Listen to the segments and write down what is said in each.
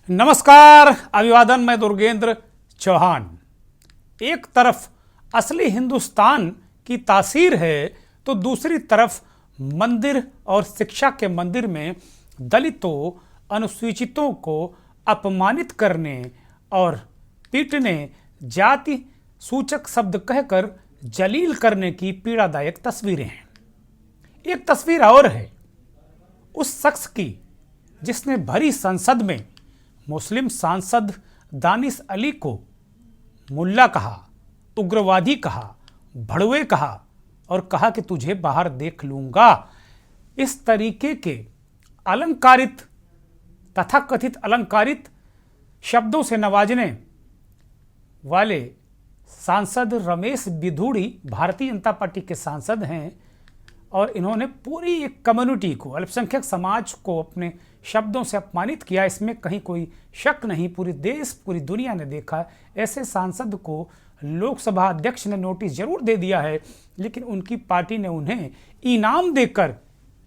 नमस्कार, अभिवादन। मैं दुर्गेंद्र चौहान। एक तरफ असली हिंदुस्तान की तासीर है तो दूसरी तरफ मंदिर और शिक्षा के मंदिर में दलितों, अनुसूचितों को अपमानित करने और पीटने, जाति सूचक शब्द कहकर जलील करने की पीड़ादायक तस्वीरें हैं। एक तस्वीर और है उस शख्स की जिसने भरी संसद में मुस्लिम सांसद दानिश अली को मुल्ला कहा, उग्रवादी कहा, भड़वे कहा और कहा कि तुझे बाहर देख लूंगा। इस तरीके के अलंकारित तथाकथित अलंकारित शब्दों से नवाजने वाले सांसद रमेश बिधूड़ी भारतीय जनता पार्टी के सांसद हैं और इन्होंने पूरी एक कम्युनिटी को, अल्पसंख्यक समाज को अपने शब्दों से अपमानित किया। इसमें कहीं कोई शक नहीं। पूरी देश, पूरी दुनिया ने देखा। ऐसे सांसद को लोकसभा अध्यक्ष ने नोटिस जरूर दे दिया है, लेकिन उनकी पार्टी ने उन्हें इनाम देकर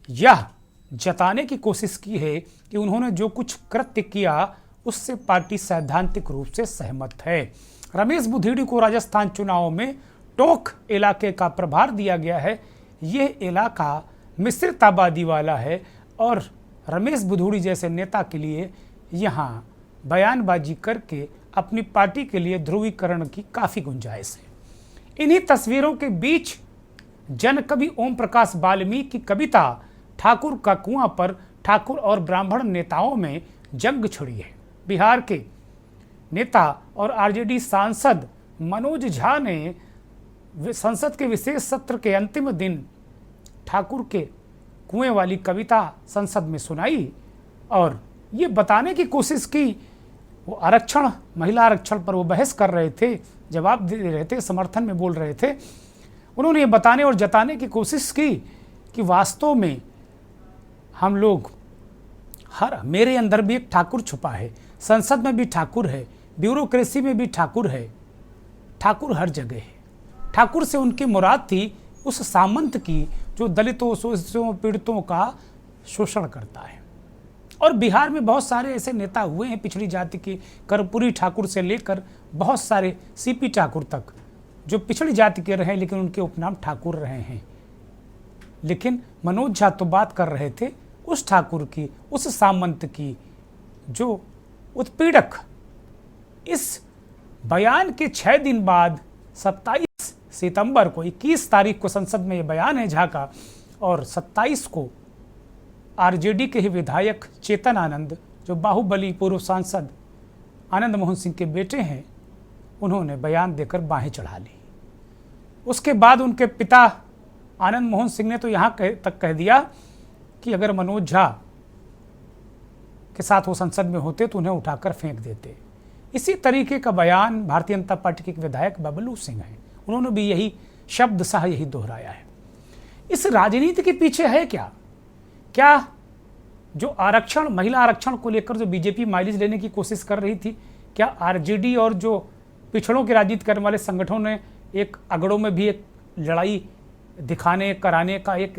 यह जताने की कोशिश की है कि उन्होंने जो कुछ कृत्य किया उससे पार्टी सैद्धांतिक रूप से सहमत है। रमेश बिधूड़ी को राजस्थान चुनाव में टोंक इलाके का प्रभार दिया गया है। यह इलाका मिश्रित आबादी वाला है और रमेश बिधूड़ी जैसे नेता के लिए यहाँ बयानबाजी करके अपनी पार्टी के लिए ध्रुवीकरण की काफ़ी गुंजाइश है। इन्हीं तस्वीरों के बीच जनकवि ओम प्रकाश वाल्मीकि की कविता ठाकुर का कुआं पर ठाकुर और ब्राह्मण नेताओं में जंग छिड़ी है। बिहार के नेता और आरजेडी सांसद मनोज झा ने संसद के विशेष सत्र के अंतिम दिन ठाकुर के कुएं वाली कविता संसद में सुनाई और ये बताने की कोशिश की। वो आरक्षण, महिला आरक्षण पर वो बहस कर रहे थे, जवाब दे रहे थे, समर्थन में बोल रहे थे। उन्होंने ये बताने और जताने की कोशिश की कि वास्तव में हम लोग मेरे अंदर भी एक ठाकुर छुपा है, संसद में भी ठाकुर है, ब्यूरोक्रेसी में भी ठाकुर है, ठाकुर हर जगह है। ठाकुर से उनकी मुराद थी उस सामंत की जो दलितों, शोषितों, पीड़ितों का शोषण करता है। और बिहार में बहुत सारे ऐसे नेता हुए हैं पिछड़ी जाति के, कर्पूरी ठाकुर से लेकर बहुत सारे सीपी ठाकुर तक, जो पिछड़ी जाति के रहे लेकिन उनके उपनाम ठाकुर रहे हैं। लेकिन मनोज झा तो बात कर रहे थे उस ठाकुर की, उस सामंत की जो उत्पीड़क। इस बयान के 6 दिन बाद 27 सितंबर को, 21 तारीख को संसद में ये बयान है झा का और 27 को आरजेडी के ही विधायक चेतन आनंद, जो बाहुबली पूर्व सांसद आनंद मोहन सिंह के बेटे हैं, उन्होंने बयान देकर बाहें चढ़ा ली। उसके बाद उनके पिता आनंद मोहन सिंह ने तो यहाँ तक कह दिया कि अगर मनोज झा के साथ वो संसद में होते तो उन्हें उठाकर फेंक देते। इसी तरीके का बयान भारतीय जनता पार्टी के एक विधायक बबलू सिंह हैं, उन्होंने भी यही शब्द सह यही दोहराया है। इस राजनीति के पीछे है क्या? क्या जो आरक्षण, महिला आरक्षण को लेकर जो बीजेपी माइलेज लेने की कोशिश कर रही थी, क्या आरजेडी और जो पिछड़ों की राजनीति करने वाले संगठनों ने एक अगड़ों में भी एक लड़ाई दिखाने कराने का एक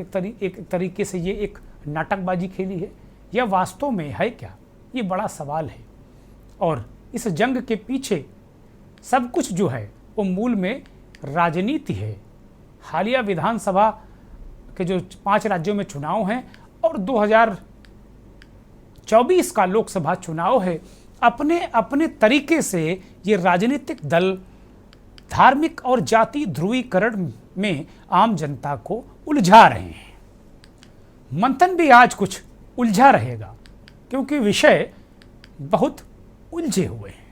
तरीके से ये एक नाटकबाजी खेली है? यह वास्तव में है क्या? ये बड़ा सवाल है। और इस जंग के पीछे सब कुछ जो है वो मूल में राजनीति है। हालिया विधानसभा के जो 5 राज्यों में चुनाव हैं और 2024 का लोकसभा चुनाव है, अपने अपने तरीके से ये राजनीतिक दल धार्मिक और जाति ध्रुवीकरण में आम जनता को उलझा रहे हैं। मंथन भी आज कुछ उलझा रहेगा क्योंकि विषय बहुत उलझे हुए हैं।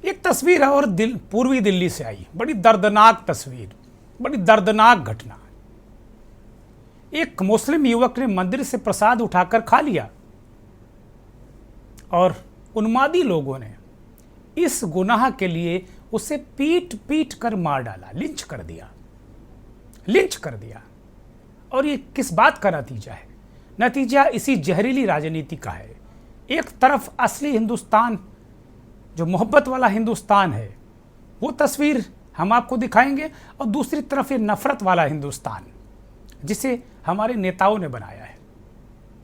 एक तस्वीर है और पूर्वी दिल्ली से आई, बड़ी दर्दनाक तस्वीर, बड़ी दर्दनाक घटना। एक मुस्लिम युवक ने मंदिर से प्रसाद उठाकर खा लिया और उन्मादी लोगों ने इस गुनाह के लिए उसे पीट पीट कर मार डाला, लिंच कर दिया, लिंच कर दिया। और ये किस बात का नतीजा है? नतीजा इसी जहरीली राजनीति का है। एक तरफ असली हिंदुस्तान, जो मोहब्बत वाला हिंदुस्तान है, वो तस्वीर हम आपको दिखाएंगे, और दूसरी तरफ ये नफरत वाला हिंदुस्तान जिसे हमारे नेताओं ने बनाया है।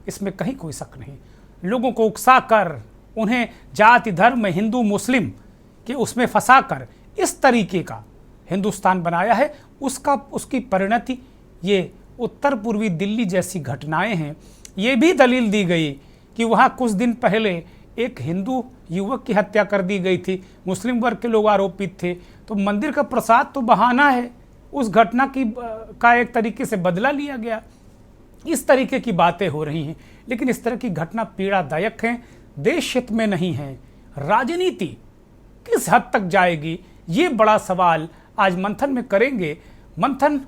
इसमें कहीं कोई शक नहीं। लोगों को उकसा कर, उन्हें जाति धर्म हिंदू मुस्लिम के उसमें फंसा कर इस तरीके का हिंदुस्तान बनाया है। उसकी परिणति ये उत्तर पूर्वी दिल्ली जैसी घटनाएं हैं। ये भी दलील दी गई कि वहाँ कुछ दिन पहले एक हिंदू युवक की हत्या कर दी गई थी, मुस्लिम वर्ग के लोग आरोपित थे। तो मंदिर का प्रसाद तो बहाना है, उस घटना का एक तरीके से बदला लिया गया। इस तरीके की बातें हो रही हैं, लेकिन इस तरह की घटना पीड़ादायक है, देश हित में नहीं है। राजनीति किस हद तक जाएगी, ये बड़ा सवाल आज मंथन में करेंगे। मंथन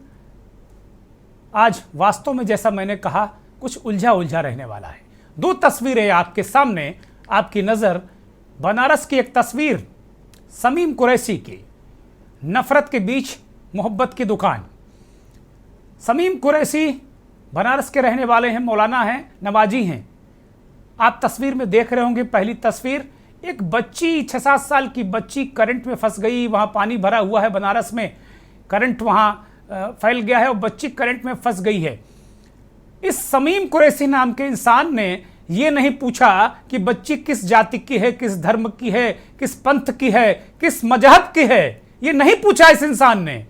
आज वास्तव में, जैसा मैंने कहा, कुछ उलझा उलझा रहने वाला है। दो तस्वीरें आपके सामने, आपकी नज़र बनारस की एक तस्वीर, समीम कुरैशी की, नफरत के बीच मोहब्बत की दुकान। समीम कुरैशी बनारस के रहने वाले हैं, मौलाना हैं, नमाजी हैं। आप तस्वीर में देख रहे होंगे, पहली तस्वीर, एक बच्ची, 6-7 साल की बच्ची करंट में फंस गई। वहाँ पानी भरा हुआ है बनारस में, करंट वहाँ फैल गया है और बच्ची करंट में फंस गई है। इस समीम कुरैशी नाम के इंसान ने ये नहीं पूछा कि बच्ची किस जाति की है, किस धर्म की है, किस पंथ की है, किस मजहब की है। ये नहीं पूछा इस इंसान ने।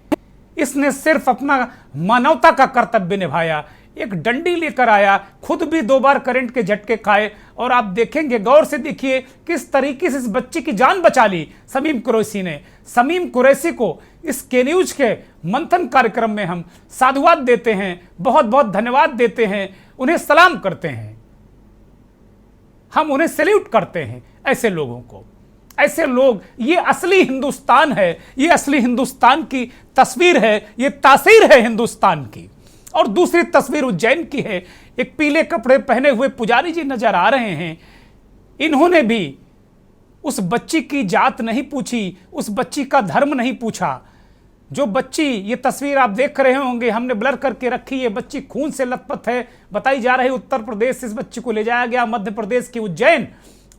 इसने सिर्फ अपना मानवता का कर्तव्य निभाया। एक डंडी लेकर आया, खुद भी 2 बार करंट के झटके खाए, और आप देखेंगे, गौर से देखिए किस तरीके से इस बच्ची की जान बचा ली समीम कुरैशी ने। समीम कुरैशी को इस के न्यूज के मंथन कार्यक्रम में हम साधुवाद देते हैं, बहुत बहुत धन्यवाद देते हैं, उन्हें सलाम करते हैं, हम उन्हें सैल्यूट करते हैं। ऐसे लोगों को, ऐसे लोग, ये असली हिंदुस्तान है, ये असली हिंदुस्तान की तस्वीर है, ये तासीर है हिंदुस्तान की। और दूसरी तस्वीर उज्जैन की है। एक पीले कपड़े पहने हुए पुजारी जी नजर आ रहे हैं। इन्होंने भी उस बच्ची की जात नहीं पूछी, उस बच्ची का धर्म नहीं पूछा। जो बच्ची, ये तस्वीर आप देख रहे होंगे, हमने ब्लर करके रखी है, बच्ची खून से लथपथ है, बताई जा रही है उत्तर प्रदेश से इस बच्ची को ले जाया गया मध्य प्रदेश की उज्जैन,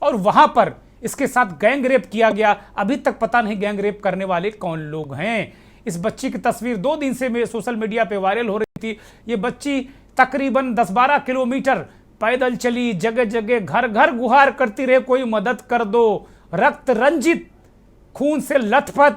और वहां पर इसके साथ गैंग रेप किया गया। अभी तक पता नहीं गैंग रेप करने वाले कौन लोग हैं। इस बच्ची की तस्वीर 2 दिन से सोशल मीडिया पे वायरल हो रही थी। ये बच्ची तकरीबन 10-12 किलोमीटर पैदल चली, जगह जगह घर घर गुहार करती रहे, कोई मदद कर दो। रक्त रंजित, खून से लथपथ,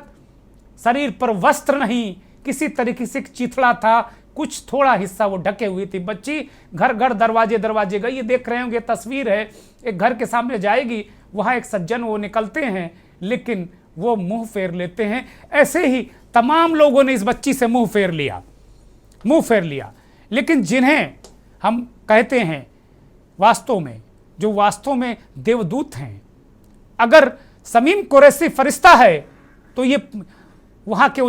शरीर पर वस्त्र नहीं, किसी तरीके से चिथड़ा था, कुछ थोड़ा हिस्सा वो ढके हुई थी। बच्ची घर घर दरवाजे दरवाजे गई। ये देख रहे होंगे, तस्वीर है, एक घर के सामने जाएगी, वहां एक सज्जन वो निकलते हैं, लेकिन वो मुंह फेर लेते हैं। ऐसे ही तमाम लोगों ने इस बच्ची से मुंह फेर लिया। लेकिन जिन्हें हम कहते हैं वास्तव में, जो वास्तव में देवदूत हैं, अगर समीम कुरैशी फरिश्ता है, तो ये वहां के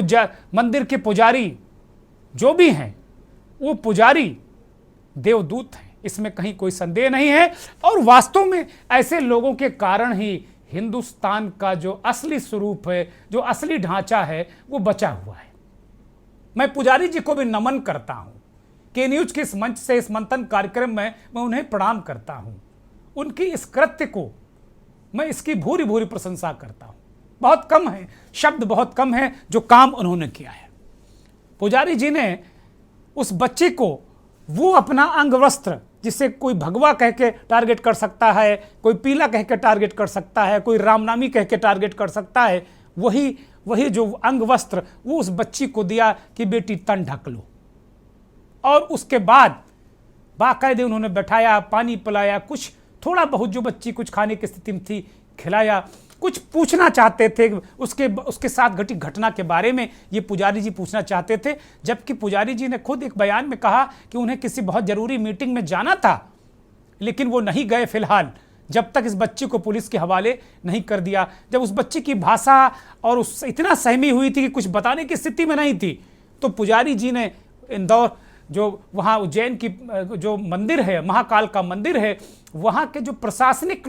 मंदिर के पुजारी जो भी हैं, वो पुजारी देवदूत हैं, इसमें कहीं कोई संदेह नहीं है। और वास्तव में ऐसे लोगों के कारण ही हिंदुस्तान का जो असली स्वरूप है, जो असली ढांचा है, वो बचा हुआ है। मैं पुजारी जी को भी नमन करता हूं, के न्यूज के इस मंच से, इस मंथन कार्यक्रम में मैं उन्हें प्रणाम करता हूं। उनकी इस कृत्य को मैं इसकी भूरी भूरी प्रशंसा करता हूं। बहुत कम है, शब्द बहुत कम है जो काम उन्होंने किया है। पुजारी जी ने उस बच्चे को, वो अपना अंग वस्त्र, जिसे कोई भगवा कह के टारगेट कर सकता है, कोई पीला कह के टारगेट कर सकता है, कोई रामनामी कह के टारगेट कर सकता है, वही जो अंग वस्त्र वो उस बच्ची को दिया कि बेटी तन ढक लो। और उसके बाद बाकायदे उन्होंने बैठाया, पानी पिलाया, कुछ थोड़ा बहुत जो बच्ची कुछ खाने की स्थिति में थी खिलाया। कुछ पूछना चाहते थे उसके साथ घटी घटना के बारे में, ये पुजारी जी पूछना चाहते थे, जबकि पुजारी जी ने खुद एक बयान में कहा कि उन्हें किसी बहुत जरूरी मीटिंग में जाना था, लेकिन वो नहीं गए फिलहाल, जब तक इस बच्ची को पुलिस के हवाले नहीं कर दिया। जब उस बच्ची की भाषा और उस इतना सहमी हुई थी कि कुछ बताने की स्थिति में नहीं थी, तो पुजारी जी ने इंदौर, जो वहाँ उज्जैन की जो मंदिर है, महाकाल का मंदिर है, वहाँ के जो प्रशासनिक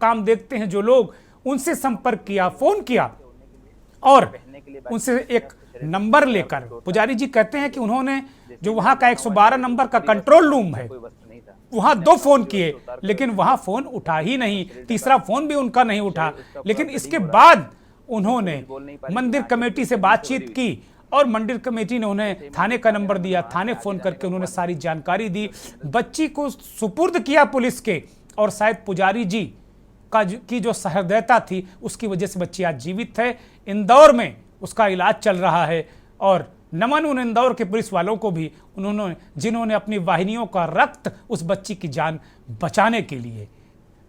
काम देखते हैं जो लोग, उनसे संपर्क किया, फोन किया और उनसे एक नंबर लेकर, पुजारी जी कहते हैं कि उन्होंने जो वहां का 112 नंबर का कंट्रोल रूम है वहां 2 फोन किए, लेकिन वहां फोन उठा ही नहीं, तीसरा फोन भी उनका नहीं उठा। लेकिन इसके बाद उन्होंने मंदिर कमेटी से बातचीत की और मंदिर कमेटी ने उन्हें थाने का नंबर दिया, थाने फोन करके उन्होंने सारी जानकारी दी, बच्ची को सुपुर्द किया पुलिस के, और शायद पुजारी जी की जो सहृदयता थी उसकी वजह से बच्ची आज जीवित है। इंदौर में उसका इलाज चल रहा है और नमन उन इंदौर के पुलिस वालों को भी, उन्होंने जिन्होंने अपनी वाहिनियों का रक्त उस बच्ची की जान बचाने के लिए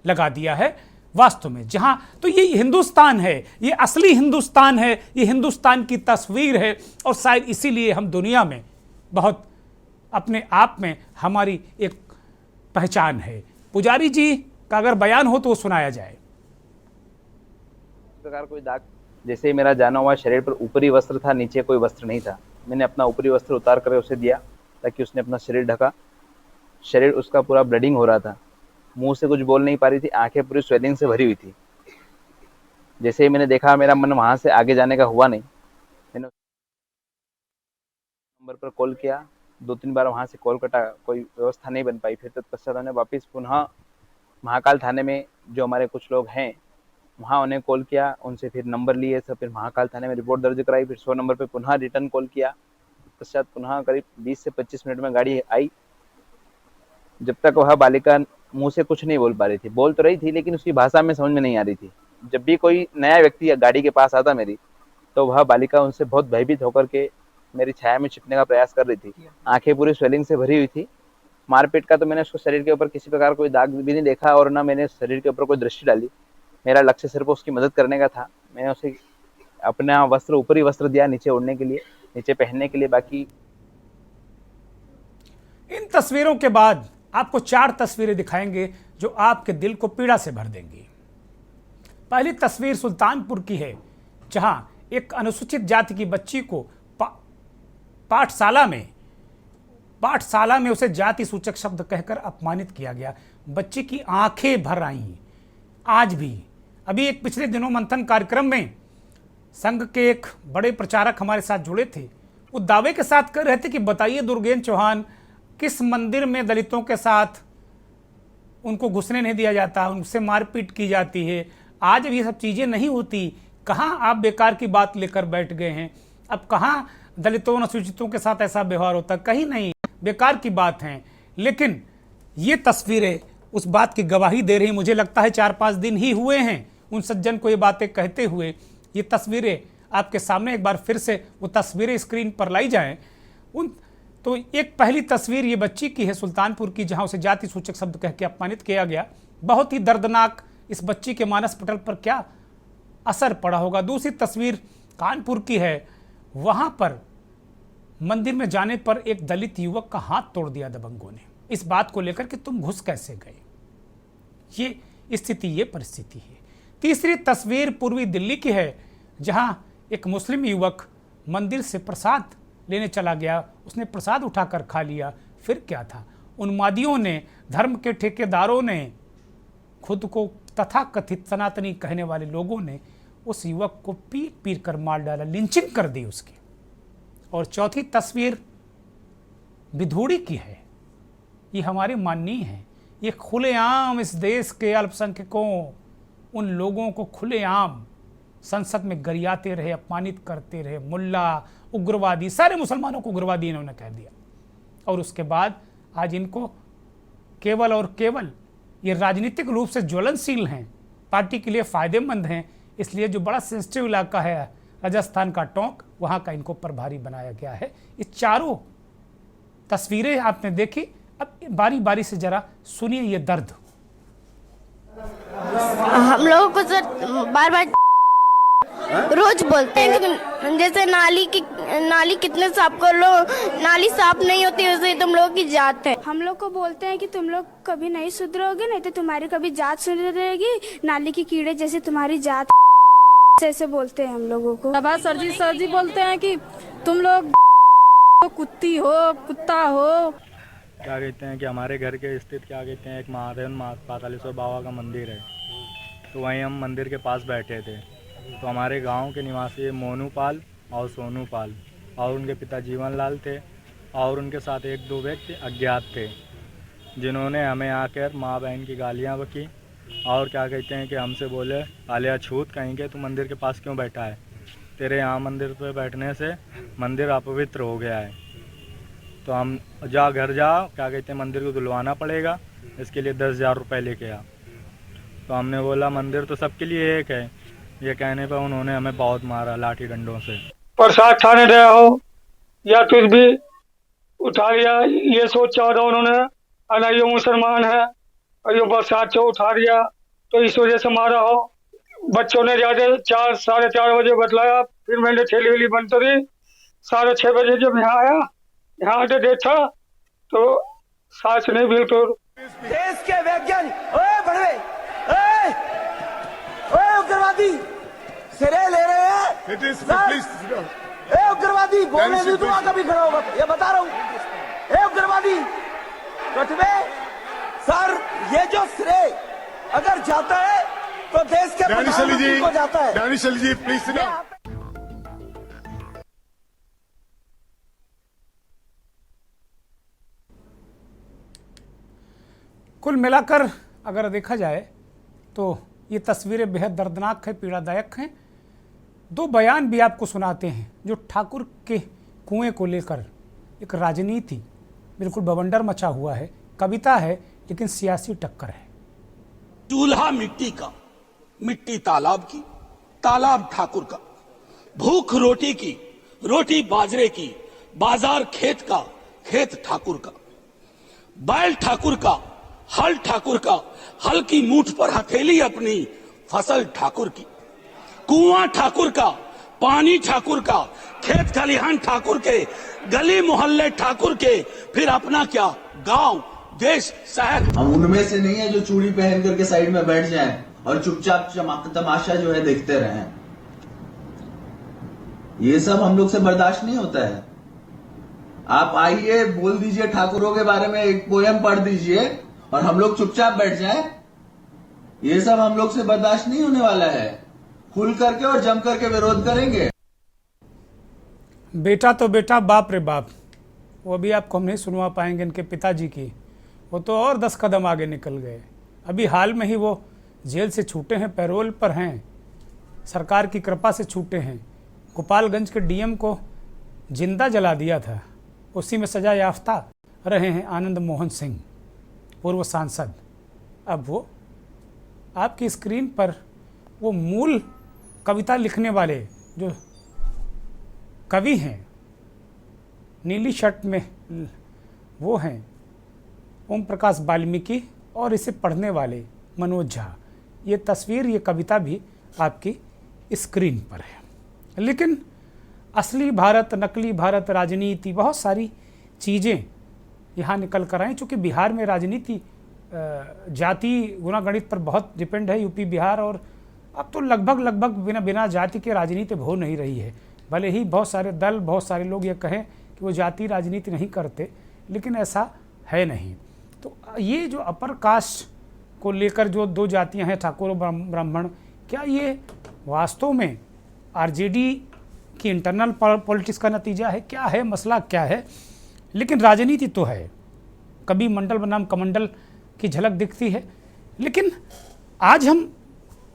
लगा दिया है। वास्तव में जहां तो ये हिंदुस्तान है, ये असली हिंदुस्तान है, ये हिंदुस्तान की तस्वीर है और शायद इसीलिए हम दुनिया में बहुत अपने आप में हमारी एक पहचान है। पुजारी जी का अगर बयान हो तो वो सुनाया जाए। इस प्रकार कोई दाग, जैसे ही मेरा जाना हुआ शरीर पर ऊपरी वस्त्र था, नीचे कोई वस्त्र नहीं था। मैंने अपना ऊपरी वस्त्र उतार कर उसे दिया ताकि उसने अपना शरीर ढका। शरीर उसका पूरा ब्लीडिंग हो रहा था, मुंह से कुछ बोल नहीं पा रही थी, आंखें पूरी स्वेलिंग से भरी हुई थी। जैसे ही मैंने देखा मेरा मन वहां से आगे जाने का हुआ नहीं। मैंने नंबर पर कॉल किया, 2-3 बार वहां से कॉल कटा, कोई व्यवस्था नहीं बन पाई। फिर तत्पश्चात हमने वापिस पुनः महाकाल थाने में जो हमारे कुछ लोग हैं वहाँ उन्हें कॉल किया, उनसे फिर नंबर लिए सब, फिर महाकाल थाने में रिपोर्ट दर्ज कराई, फिर 100 नंबर पे पुनः रिटर्न कॉल किया। पश्चात पुनः करीब 20 से 25 मिनट में गाड़ी आई। जब तक वह बालिका मुंह से कुछ नहीं बोल पा रही थी, बोल तो रही थी लेकिन उसकी भाषा में समझ में नहीं आ रही थी। जब भी कोई नया व्यक्ति गाड़ी के पास आता मेरी, तो वह बालिका उनसे बहुत भयभीत होकर के मेरी छाया में छिपने का प्रयास कर रही थी। आंखें पूरी स्वेलिंग से भरी हुई थी। मारपीट का तो मैंने उसको शरीर के ऊपर किसी प्रकार कोई दाग भी नहीं देखा और ना मैंने शरीर के ऊपर कोई दृष्टि डाली। मेरा लक्ष्य सिर्फ उसकी मदद करने का था। मैंने उसे अपना वस्त्र, ऊपरी वस्त्र दिया नीचे ओढ़ने के लिए, नीचे पहनने के लिए। बाकी इन तस्वीरों के बाद आपको 4 तस्वीरें दिखाएंगे जो आपके दिल को पीड़ा से भर देंगी। पहली तस्वीर सुल्तानपुर की है, जहां एक अनुसूचित जाति की बच्ची को पाठशाला में उसे जाति सूचक शब्द कहकर अपमानित किया गया। बच्ची की आंखें भर आई आज भी। अभी एक पिछले दिनों मंथन कार्यक्रम में संघ के एक बड़े प्रचारक हमारे साथ जुड़े थे। वो दावे के साथ कह रहे थे कि बताइए दुर्गेंद्र चौहान, किस मंदिर में दलितों के साथ उनको घुसने नहीं दिया जाता, उनसे मारपीट की जाती है। आज अब ये सब चीज़ें नहीं होती। कहाँ आप बेकार की बात लेकर बैठ गए हैं? अब कहाँ दलितों अनुसूचितों के साथ ऐसा व्यवहार होता? कहीं नहीं, बेकार की बात हैं। लेकिन ये तस्वीरें उस बात की गवाही दे रही। मुझे लगता है 4-5 दिन ही हुए हैं उन सज्जन को ये बातें कहते हुए। ये तस्वीरें आपके सामने एक बार फिर से वो तस्वीरें स्क्रीन पर लाई जाएं। तो एक पहली तस्वीर ये बच्ची की है सुल्तानपुर की, जहां उसे जाति सूचक शब्द कह के अपमानित किया गया। बहुत ही दर्दनाक इस बच्ची के मानस पटल पर क्या असर पड़ा होगा। दूसरी तस्वीर कानपुर की है, वहां पर मंदिर में जाने पर एक दलित युवक का हाथ तोड़ दिया दबंगों ने, इस बात को लेकर कि तुम घुस कैसे गए। ये स्थिति, ये परिस्थिति है। तीसरी तस्वीर पूर्वी दिल्ली की है, जहां एक मुस्लिम युवक मंदिर से प्रसाद लेने चला गया। उसने प्रसाद उठाकर खा लिया। फिर क्या था, उन्मादियों ने, धर्म के ठेकेदारों ने, खुद को तथाकथित सनातनी कहने वाले लोगों ने उस युवक को पीट पीट कर मार डाला, लिंचिंग कर दी उसकी। और चौथी तस्वीर बिधूड़ी की है। ये हमारे माननीय हैं। ये खुलेआम इस देश के अल्पसंख्यकों, उन लोगों को खुलेआम संसद में गरियाते रहे, अपमानित करते रहे। मुल्ला, उग्रवादी, सारे मुसलमानों को उग्रवादी इन्होंने कह दिया। और उसके बाद आज इनको केवल और केवल ये राजनीतिक रूप से ज्वलनशील हैं, पार्टी के लिए फायदेमंद हैं, इसलिए जो बड़ा सेंसिटिव इलाका है राजस्थान का टोंक, वहाँ का इनको प्रभारी बनाया गया है। ये चारों तस्वीरें आपने देखी। अब बारी बारी से जरा सुनिए ये दर्द। हम लोगों को सर बार बार रोज बोलते हैं कि जैसे नाली कितने साफ कर लो, नाली साफ नहीं होती, वैसे तुम लोगों की जात है। हम लोग को बोलते हैं कि तुम लोग कभी नहीं सुधरोगे, नहीं तो तुम्हारी कभी जात सुधरेगी, नाली के कीड़े जैसे तुम्हारी जात ऐसे बोलते हैं हम लोगों को। अब सर जी बोलते हैं कि तुम लोग कुत्ती हो, कुत्ता हो। क्या कहते हैं कि हमारे घर के स्थित क्या कहते हैं, एक महादेव पातालेश्वर बाबा का मंदिर है। तो वहीं हम मंदिर के पास बैठे थे। तो हमारे गांव के निवासी मोनू पाल और सोनू पाल और उनके पिता जीवन लाल थे और उनके साथ एक दो व्यक्ति अज्ञात थे, जिन्होंने हमें आकर माँ बहन की गालियाँ बकी और क्या कहते हैं कि हमसे बोले आलिया छूत कहीं के, तू मंदिर के पास क्यों बैठा है, तेरे यहाँ मंदिर पे बैठने से मंदिर अपवित्र हो गया है, तो हम जा घर जाओ, क्या कहते हैं मंदिर को धुलवाना पड़ेगा, इसके लिए 10,000 रुपये लेके आ। तो हमने बोला मंदिर तो सबके लिए एक है। ये कहने पर उन्होंने हमें बहुत मारा लाठी डंडों से। प्रसाद खाने गया हो या कुछ भी उठा लिया, ये सोचा था उन्होंने, अगर ये मुसलमान है और ये बरसात से उठा लिया तो इस वजह से मारा हो। बच्चों ने जाके 4-4:30 बजे बतलाया, फिर मैंने ठेली वेली बंद करी। 6:30 बजे जब यहाँ आया, यहाँ आके देखा तो सांस नहीं बिल्कुल। देश के वैज्ञानिक उग्रवादी सिरे ले रहे हैं। उग्रवादी बोलने नहीं दूंगा कभी खड़ा होगा, ये बता रहा हूँ। उग्रवादी कटवे सर, ये जो श्रेय अगर जाता है तो देश के प्रधानमंत्री को जाता है। दानिश अली जी प्लीज। कुल मिलाकर अगर देखा जाए तो ये तस्वीरें बेहद दर्दनाक है, पीड़ादायक हैं। दो बयान भी आपको सुनाते हैं जो ठाकुर के कुएं को लेकर एक राजनीति, बिल्कुल बवंडर मचा हुआ है। कविता है लेकिन सियासी टक्कर है। चूल्हा मिट्टी का, मिट्टी तालाब की, तालाब ठाकुर का, भूख रोटी की, रोटी बाजरे की, बाजार खेत का, खेत ठाकुर का, बैल ठाकुर का, हल ठाकुर का, हल की मूठ पर हथेली अपनी, फसल ठाकुर की, कुआं ठाकुर का, पानी ठाकुर का, खेत खलिहान ठाकुर के, गली मोहल्ले ठाकुर के, फिर अपना क्या गांव, देश, शहर। हम उनमें से नहीं है जो चूड़ी पहन करके साइड में बैठ जाएं और चुपचाप तमाशा जो है देखते रहें। ये सब हम लोग से बर्दाश्त नहीं होता है। आप आइए, बोल दीजिए ठाकुरों के बारे में, एक पोयम पढ़ दीजिए और हम लोग चुपचाप बैठ जाएं। ये सब हम लोग से बर्दाश्त नहीं होने वाला है। खुल करके और जम करके विरोध करेंगे। बेटा तो बेटा, बाप रे बाप, वो भी आपको हम नहीं सुनवा पाएंगे इनके पिताजी की। वो तो और 10 कदम आगे निकल गए। अभी हाल में ही वो जेल से छूटे हैं, पैरोल पर हैं, सरकार की कृपा से छूटे हैं। गोपालगंज के डीएम को जिंदा जला दिया था, उसी में सजा याफ्ता रहे हैं आनंद मोहन सिंह, पूर्व सांसद। अब वो आपकी स्क्रीन पर वो मूल कविता लिखने वाले जो कवि हैं, नीली शर्ट में वो हैं ओम प्रकाश वाल्मीकि, और इसे पढ़ने वाले मनोज झा। ये तस्वीर, ये कविता भी आपकी स्क्रीन पर है। लेकिन असली भारत, नकली भारत, राजनीति, बहुत सारी चीज़ें यहाँ निकल कर आएँ। चूँकि बिहार में राजनीति जाति गुना गणित पर बहुत डिपेंड है, यूपी बिहार, और अब तो लगभग बिना जाति के राजनीति हो नहीं रही है। भले ही बहुत सारे दल, बहुत सारे लोग ये कहें कि वो जाति राजनीति नहीं करते, लेकिन ऐसा है नहीं। तो ये जो अपर कास्ट को लेकर जो दो जातियां हैं, ठाकुर और ब्राह्मण, क्या ये वास्तव में आरजेडी की इंटरनल पॉलिटिक्स का नतीजा है? क्या है मसला, क्या है? लेकिन राजनीति तो है। कभी मंडल बनाम कमंडल की झलक दिखती है। लेकिन आज हम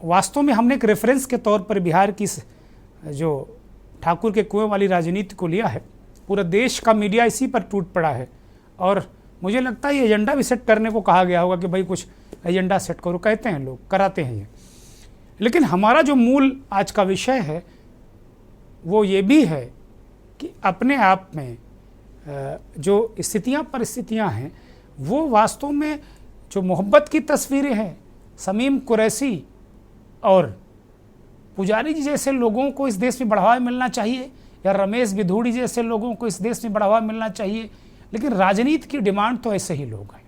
वास्तव में हमने एक रेफरेंस के तौर पर बिहार की जो ठाकुर के कुएं वाली राजनीति को लिया है। पूरा देश का मीडिया इसी पर टूट पड़ा है, और मुझे लगता है ये एजेंडा भी सेट करने को कहा गया होगा कि भाई कुछ एजेंडा सेट करो। कहते हैं लोग, कराते हैं ये। लेकिन हमारा जो मूल आज का विषय है वो ये भी है कि अपने आप में जो परिस्थितियां हैं, वो वास्तव में जो मोहब्बत की तस्वीरें हैं, समीम कुरैशी और पुजारी जी जैसे लोगों को इस देश में बढ़ावा मिलना चाहिए, या रमेश बिधूड़ी जैसे लोगों को इस देश में बढ़ावा मिलना चाहिए। लेकिन राजनीति की डिमांड तो ऐसे ही लोग हैं।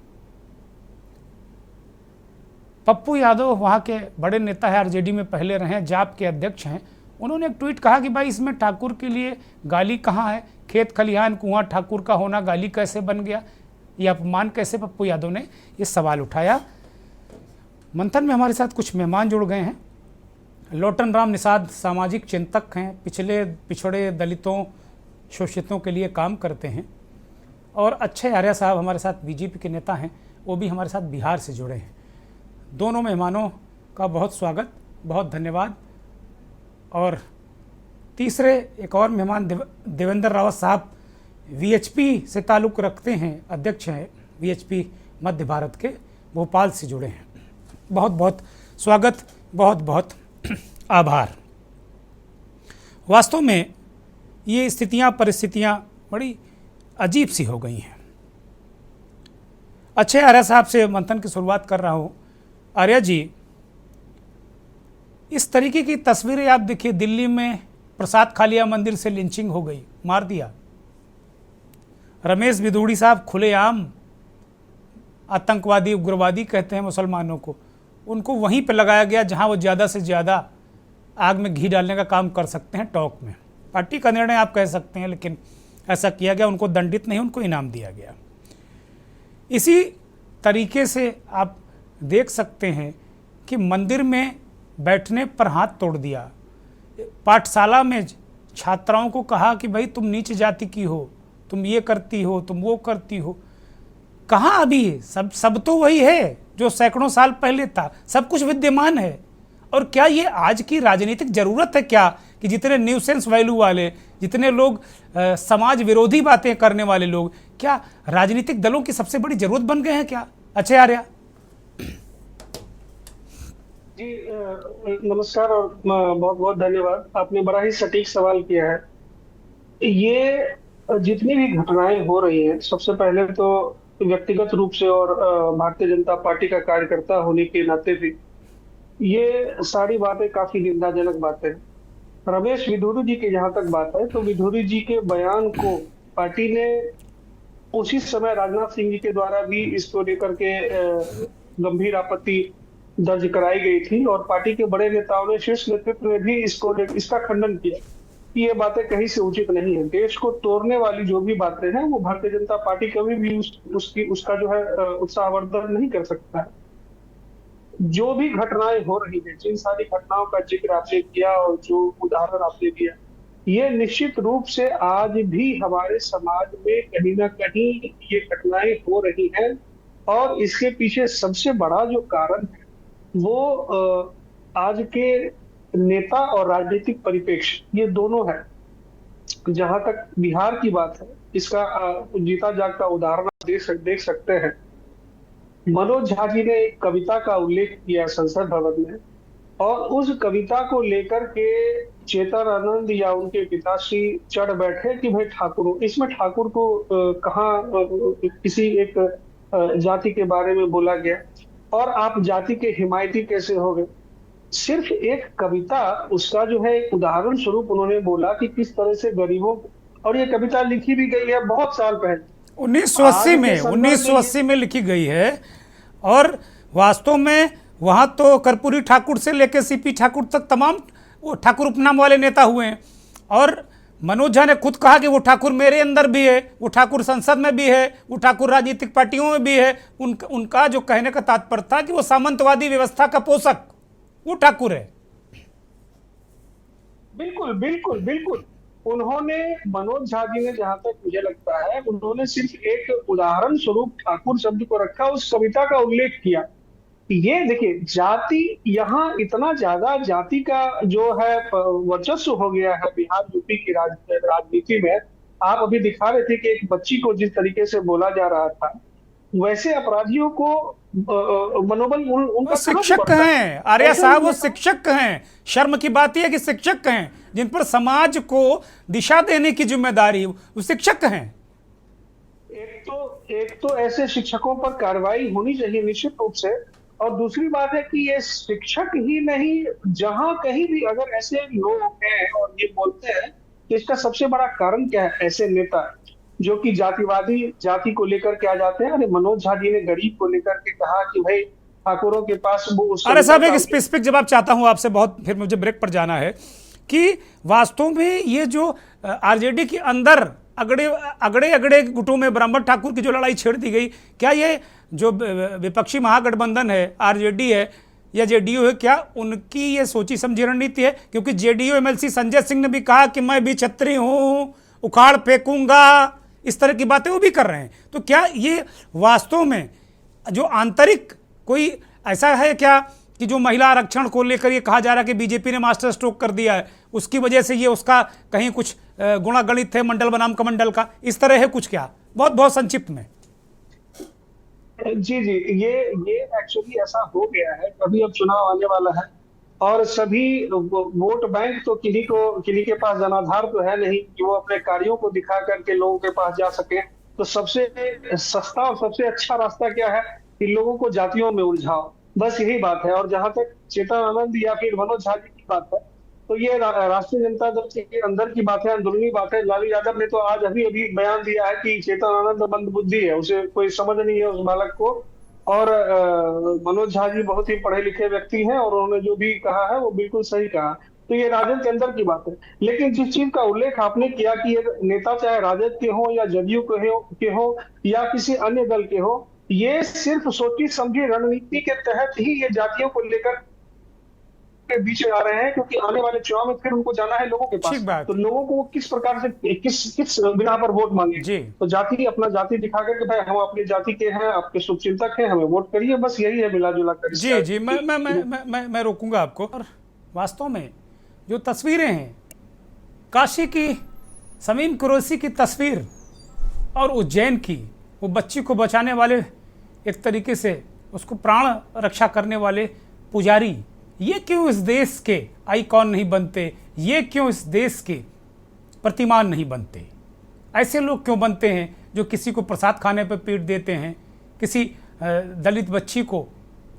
पप्पू यादव वहाँ के बड़े नेता है, आरजेडी में पहले रहे, जाप के अध्यक्ष हैं। उन्होंने एक ट्वीट कहा कि भाई इसमें ठाकुर के लिए गाली कहाँ है? खेत खलिहान कुआं ठाकुर का होना गाली कैसे बन गया? ये अपमान कैसे? पप्पू यादव ने ये सवाल उठाया। मंथन में हमारे साथ कुछ मेहमान जुड़ गए हैं। लोटन राम निषाद सामाजिक चिंतक हैं, पिछड़े दलितों शोषितों के लिए काम करते हैं। और अक्षय आर्या साहब हमारे साथ बीजेपी के नेता हैं, वो भी हमारे साथ बिहार से जुड़े हैं। दोनों मेहमानों का बहुत स्वागत, बहुत धन्यवाद। और तीसरे एक और मेहमान देवेंद्र रावत साहब वीएचपी से ताल्लुक़ रखते हैं, अध्यक्ष हैं वीएचपी मध्य भारत के, भोपाल से जुड़े हैं। बहुत बहुत स्वागत, बहुत बहुत आभार। वास्तव में ये स्थितियां परिस्थितियां बड़ी अजीब सी हो गई हैं। अक्षय आर्या साहब से मंथन की शुरुआत कर रहा हूँ। आर्या जी, इस तरीके की तस्वीरें आप देखिए, दिल्ली में प्रसाद खालिया मंदिर से लिंचिंग हो गई, मार दिया। रमेश बिधूड़ी साहब खुलेआम आतंकवादी उग्रवादी कहते हैं मुसलमानों को, उनको वहीं पे लगाया गया जहां वो ज़्यादा से ज़्यादा आग में घी डालने का काम कर सकते हैं। टॉक में पार्टी का निर्णय आप कह सकते हैं, लेकिन ऐसा किया गया। उनको दंडित नहीं, उनको इनाम दिया गया। इसी तरीके से आप देख सकते हैं कि मंदिर में बैठने पर हाथ तोड़ दिया। पाठशाला में छात्राओं को कहा कि भाई तुम नीच जाति की हो, तुम ये करती हो, तुम वो करती हो। कहाँ अभी सब तो वही है जो सैकड़ों साल पहले था, सब कुछ विद्यमान है। और क्या ये आज की राजनीतिक जरूरत है क्या कि जितने न्यूसेंस वैल्यू वाले, जितने लोग समाज विरोधी बातें करने वाले लोग, क्या राजनीतिक दलों की सबसे बड़ी जरूरत बन गए हैं क्या? अक्षय आर्या जी, नमस्कार और बहुत बहुत धन्यवाद। आपने बड़ा ही सटीक सवाल किया है। ये जितनी भी घटनाएं हो रही हैं, सबसे पहले तो व्यक्तिगत रूप से और भारतीय जनता पार्टी का कार्यकर्ता होने के नाते भी ये सारी बातें काफी निंदाजनक बातें हैं। रमेश बिधूड़ी जी की जहां तक बात है, तो बिधूड़ी जी के बयान को पार्टी ने उसी समय राजनाथ सिंह जी के द्वारा भी इसको लेकर के गंभीर आपत्ति दर्ज कराई गई थी और पार्टी के बड़े नेताओं ने, शीर्ष नेतृत्व ने भी इसका खंडन किया कि ये बातें कहीं से उचित नहीं है। देश को तोड़ने वाली जो भी बातें हैं वो भारतीय जनता पार्टी कभी भी उसका जो है उत्साहवर्धन नहीं कर सकता है। जो भी घटनाएं हो रही है, जिन सारी घटनाओं का जिक्र आपने किया और जो उदाहरण आपने दिया, ये निश्चित रूप से आज भी हमारे समाज में कहीं ना कहीं ये घटनाएं हो रही हैं। और इसके पीछे सबसे बड़ा जो कारण है वो आज के नेता और राजनीतिक परिप्रेक्ष्य, ये दोनों है। जहां तक बिहार की बात है, इसका जीता जागता उदाहरण देख सकते हैं। मनोज झा जी ने एक कविता का उल्लेख किया संसद भवन में, और उस कविता को लेकर के चेतन आनंद या उनके पिताश्री चढ़ बैठे कि भाई ठाकुर, इसमें ठाकुर को कहाँ किसी एक जाति के बारे में बोला गया और आप जाति के हिमायती कैसे हो गए। सिर्फ एक कविता, उसका जो है उदाहरण स्वरूप उन्होंने बोला कि किस तरह से गरीबों, और ये कविता लिखी भी गई है बहुत साल पहले, 1980 में लिखी गई है। और वास्तव में वहां तो कर्पूरी ठाकुर से लेकर सीपी ठाकुर तक तमाम वो ठाकुर उपनाम वाले नेता हुए हैं। और मनोज झा ने खुद कहा कि वो ठाकुर मेरे अंदर भी है, वो ठाकुर संसद में भी है, वो ठाकुर राजनीतिक पार्टियों में भी है। उनका जो कहने का तात्पर्य था कि वो सामंतवादी व्यवस्था का पोषक वो ठाकुर है। बिल्कुल बिल्कुल बिल्कुल। उन्होंने, मनोज झा जी ने, जहां तक मुझे लगता है, उन्होंने सिर्फ एक उदाहरण स्वरूप ठाकुर शब्द को रखा, उस कविता का उल्लेख किया। ये देखिए, जाति, यहाँ इतना ज्यादा जाति का जो है वर्चस्व हो गया है बिहार यूपी की राजनीति में। आप अभी दिखा रहे थे कि एक बच्ची को जिस तरीके से बोला जा रहा था, वैसे अपराधियों को मनोबल उनका शिक्षक हैं आर्या साहब, वो शिक्षक हैं। शर्म की बात यह है कि शिक्षक हैं जिन पर समाज को दिशा देने की जिम्मेदारी, वो शिक्षक हैं। एक तो ऐसे शिक्षकों पर कार्रवाई होनी चाहिए निश्चित रूप से, और दूसरी बात है कि ये शिक्षक ही नहीं, जहां कहीं भी अगर ऐसे लोग हैं और ये बोलते हैं कि इसका सबसे बड़ा कारण क्या है, ऐसे नेता जो कि जातिवादी, जाति को लेकर के आ जाते हैं। अरे मनोज झा जी ने गरीब को लेकर के कहा कि भाई ठाकुरों के पास वो, अरे साहब एक स्पेसिफिक जवाब चाहता हूं आपसे, बहुत फिर मुझे ब्रेक पर जाना है, कि वास्तव में ये जो आरजेडी के अंदर अगड़े अगड़े अगड़े गुटों में ब्राह्मण ठाकुर की जो लड़ाई छेड़ दी गई, क्या ये जो विपक्षी महागठबंधन है, आरजेडी है या जेडीयू है, क्या उनकी ये सोची समझी रणनीति है? क्योंकि जेडीयू एमएलसी संजय सिंह ने भी कहा कि मैं भी छत्री हूं, उखाड़ फेंकूंगा, इस तरह की बातें वो भी कर रहे हैं। तो क्या ये वास्तव में जो आंतरिक कोई ऐसा है क्या कि जो महिला आरक्षण को लेकर ये कहा जा रहा है कि बीजेपी ने मास्टर स्ट्रोक कर दिया है, उसकी वजह से ये उसका कहीं कुछ गुणागणित है मंडल बनाम कमंडल का, इस तरह है कुछ? क्या बहुत बहुत संक्षिप्त में। जी, ये एक्चुअली ऐसा हो गया है। अभी अब चुनाव आने वाला है और सभी वोट बैंक तो किन्हीं के पास जनाधार तो है नहीं कि वो अपने कार्यों को दिखा करके लोगों के पास जा सके। तो सबसे सस्ता और सबसे अच्छा रास्ता क्या है कि लोगों को जातियों में उलझाओ, बस यही बात है। और जहां तक चेतन आनंद या फिर मनोज झा जी की बात है, तो ये राष्ट्रीय जनता दल के अंदर की बात है, अंदरूनी बात है। लालू यादव ने तो आज अभी बयान दिया है कि चेतन आनंद मंदबुद्धि है, उसे कोई समझ नहीं है उस बालक को। और मनोज झा जी बहुत ही पढ़े लिखे व्यक्ति हैं और उन्होंने जो भी कहा है वो बिल्कुल सही कहा। तो ये राजद के अंदर की बात है। लेकिन जिस चीज का उल्लेख आपने किया कि ये नेता चाहे राजद के हो या जदयू के हो या किसी अन्य दल के हो, ये सिर्फ सोची समझी रणनीति के तहत ही ये जातियों को लेकर के बीच में आ रहे हैं, क्योंकि आने वाले चुनाव में फिर उनको जाना है लोगों के पास। तो लोगों को किस प्रकार से किस बिना पर वोट मांगे, तो जाति अपना जाति दिखा करके भाई हम अपनी जाति के हैं, आपके शुभचिंतक हैं, हमें वोट करिए, बस यही है मिला जुला कर। जी मैं रोकूंगा आपको। और वास्तव में जो तस्वीरें हैं, काशी की समीम कुरैशी की तस्वीर और उज्जैन की वो बच्ची को बचाने वाले, एक तरीके से उसको प्राण रक्षा करने वाले पुजारी, ये क्यों इस देश के आइकॉन नहीं बनते? ये क्यों इस देश के प्रतिमान नहीं बनते? ऐसे लोग क्यों बनते हैं जो किसी को प्रसाद खाने पर पीट देते हैं, किसी दलित बच्ची को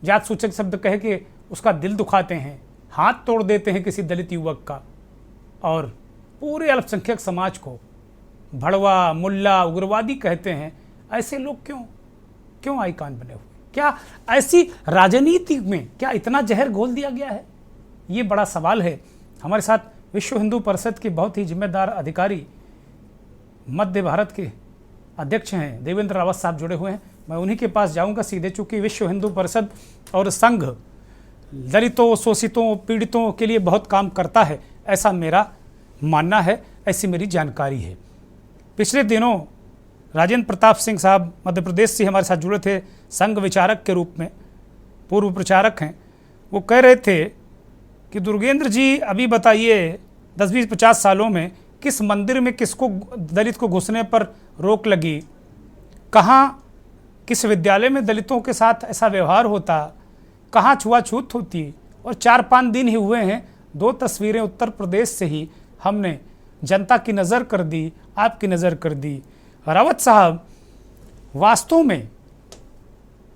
जात सूचक शब्द कह के उसका दिल दुखाते हैं, हाथ तोड़ देते हैं किसी दलित युवक का, और पूरे अल्पसंख्यक समाज को भड़वा, मुल्ला, उग्रवादी कहते हैं? ऐसे लोग क्यों आइकॉन बने हुए? क्या ऐसी राजनीति में क्या इतना जहर घोल दिया गया है? ये बड़ा सवाल है। हमारे साथ विश्व हिंदू परिषद के बहुत ही जिम्मेदार अधिकारी, मध्य भारत के अध्यक्ष हैं देवेंद्र रावत साहब जुड़े हुए हैं। मैं उन्हीं के पास जाऊंगा सीधे, चूंकि विश्व हिंदू परिषद और संघ दलितों, शोषितों, पीड़ितों के लिए बहुत काम करता है, ऐसा मेरा मानना है, ऐसी मेरी जानकारी है। पिछले दिनों राजेंद्र प्रताप सिंह साहब मध्य प्रदेश से हमारे साथ जुड़े थे, संघ विचारक के रूप में, पूर्व प्रचारक हैं। वो कह रहे थे कि दुर्गेंद्र जी अभी बताइए 10-20-50 सालों में किस मंदिर में किसको दलित को घुसने पर रोक लगी, कहाँ किस विद्यालय में दलितों के साथ ऐसा व्यवहार होता, कहाँ छुआछूत होती। और 4-5 दिन ही हुए हैं, 2 तस्वीरें उत्तर प्रदेश से ही हमने जनता की नज़र कर दी, आपकी नज़र कर दी। रावत साहब, वास्तव में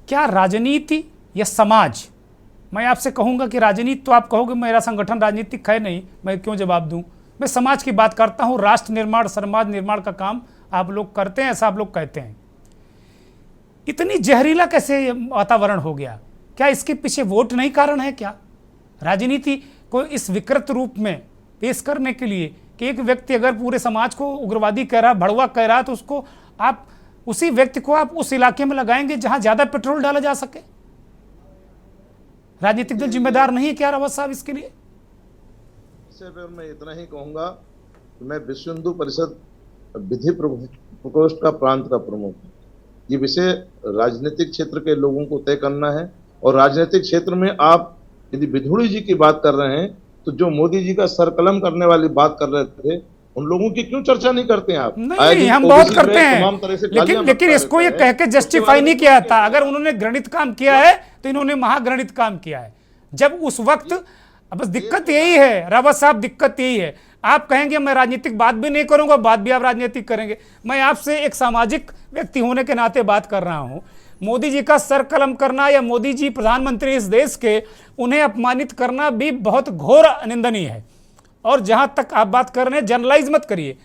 क्या राजनीति या समाज, मैं आपसे कहूंगा कि राजनीति तो आप कहोगे मेरा संगठन राजनीतिक है नहीं, मैं क्यों जवाब दूं? मैं समाज की बात करता हूं। राष्ट्र निर्माण, समाज निर्माण का काम आप लोग करते हैं, ऐसा आप लोग कहते हैं। इतनी जहरीला कैसे वातावरण हो गया? क्या इसके पीछे वोट नहीं कारण है? क्या राजनीति को इस विकृत रूप में पेश करने के लिए कि एक व्यक्ति अगर पूरे समाज को उग्रवादी कह रहा, भड़वा कह रहा, तो उसको आप, उसी व्यक्ति को आप उस इलाके में लगाएंगे जहां ज्यादा पेट्रोल डाला जा सके? राजनीतिक दल जिम्मेदार नहीं है क्या रावत साहब इसके लिए? इससे मैं इतना ही कहूंगा कि मैं विश्व हिंदू परिषद विधि प्रकोष्ठ का प्रांत का प्रमुख हूँ। ये विषय राजनीतिक क्षेत्र के लोगों को तय करना है, और राजनीतिक क्षेत्र में आप यदि विधुड़ी जी की बात कर रहे हैं, तो जो मोदी जी का सरकलम करने वाली बात कर रहे थे, उन लोगों की क्यों चर्चा नहीं करते हैं आप? नहीं, हम बहुत करते हैं, लेकिन इसको ये कह के जस्टिफाई नहीं किया था। अगर उन्होंने घृणित काम किया है तो इन्होंने महाघृणित काम किया है। जब उस वक्त, बस दिक्कत यही है रावत साहब, दिक्कत यही है। आप कहेंगे मैं राजनीतिक बात भी नहीं करूंगा, बात भी आप राजनीतिक करेंगे। मैं आपसे एक सामाजिक व्यक्ति होने के नाते बात कर रहा हूं। मोदी जी का सर कलम करना या मोदी जी प्रधानमंत्री इस देश के, उन्हें अपमानित करना भी बहुत घोर निंदनीय है। और जहां तक आप बात कर रहे हैं, जनरलाइज मत करिए।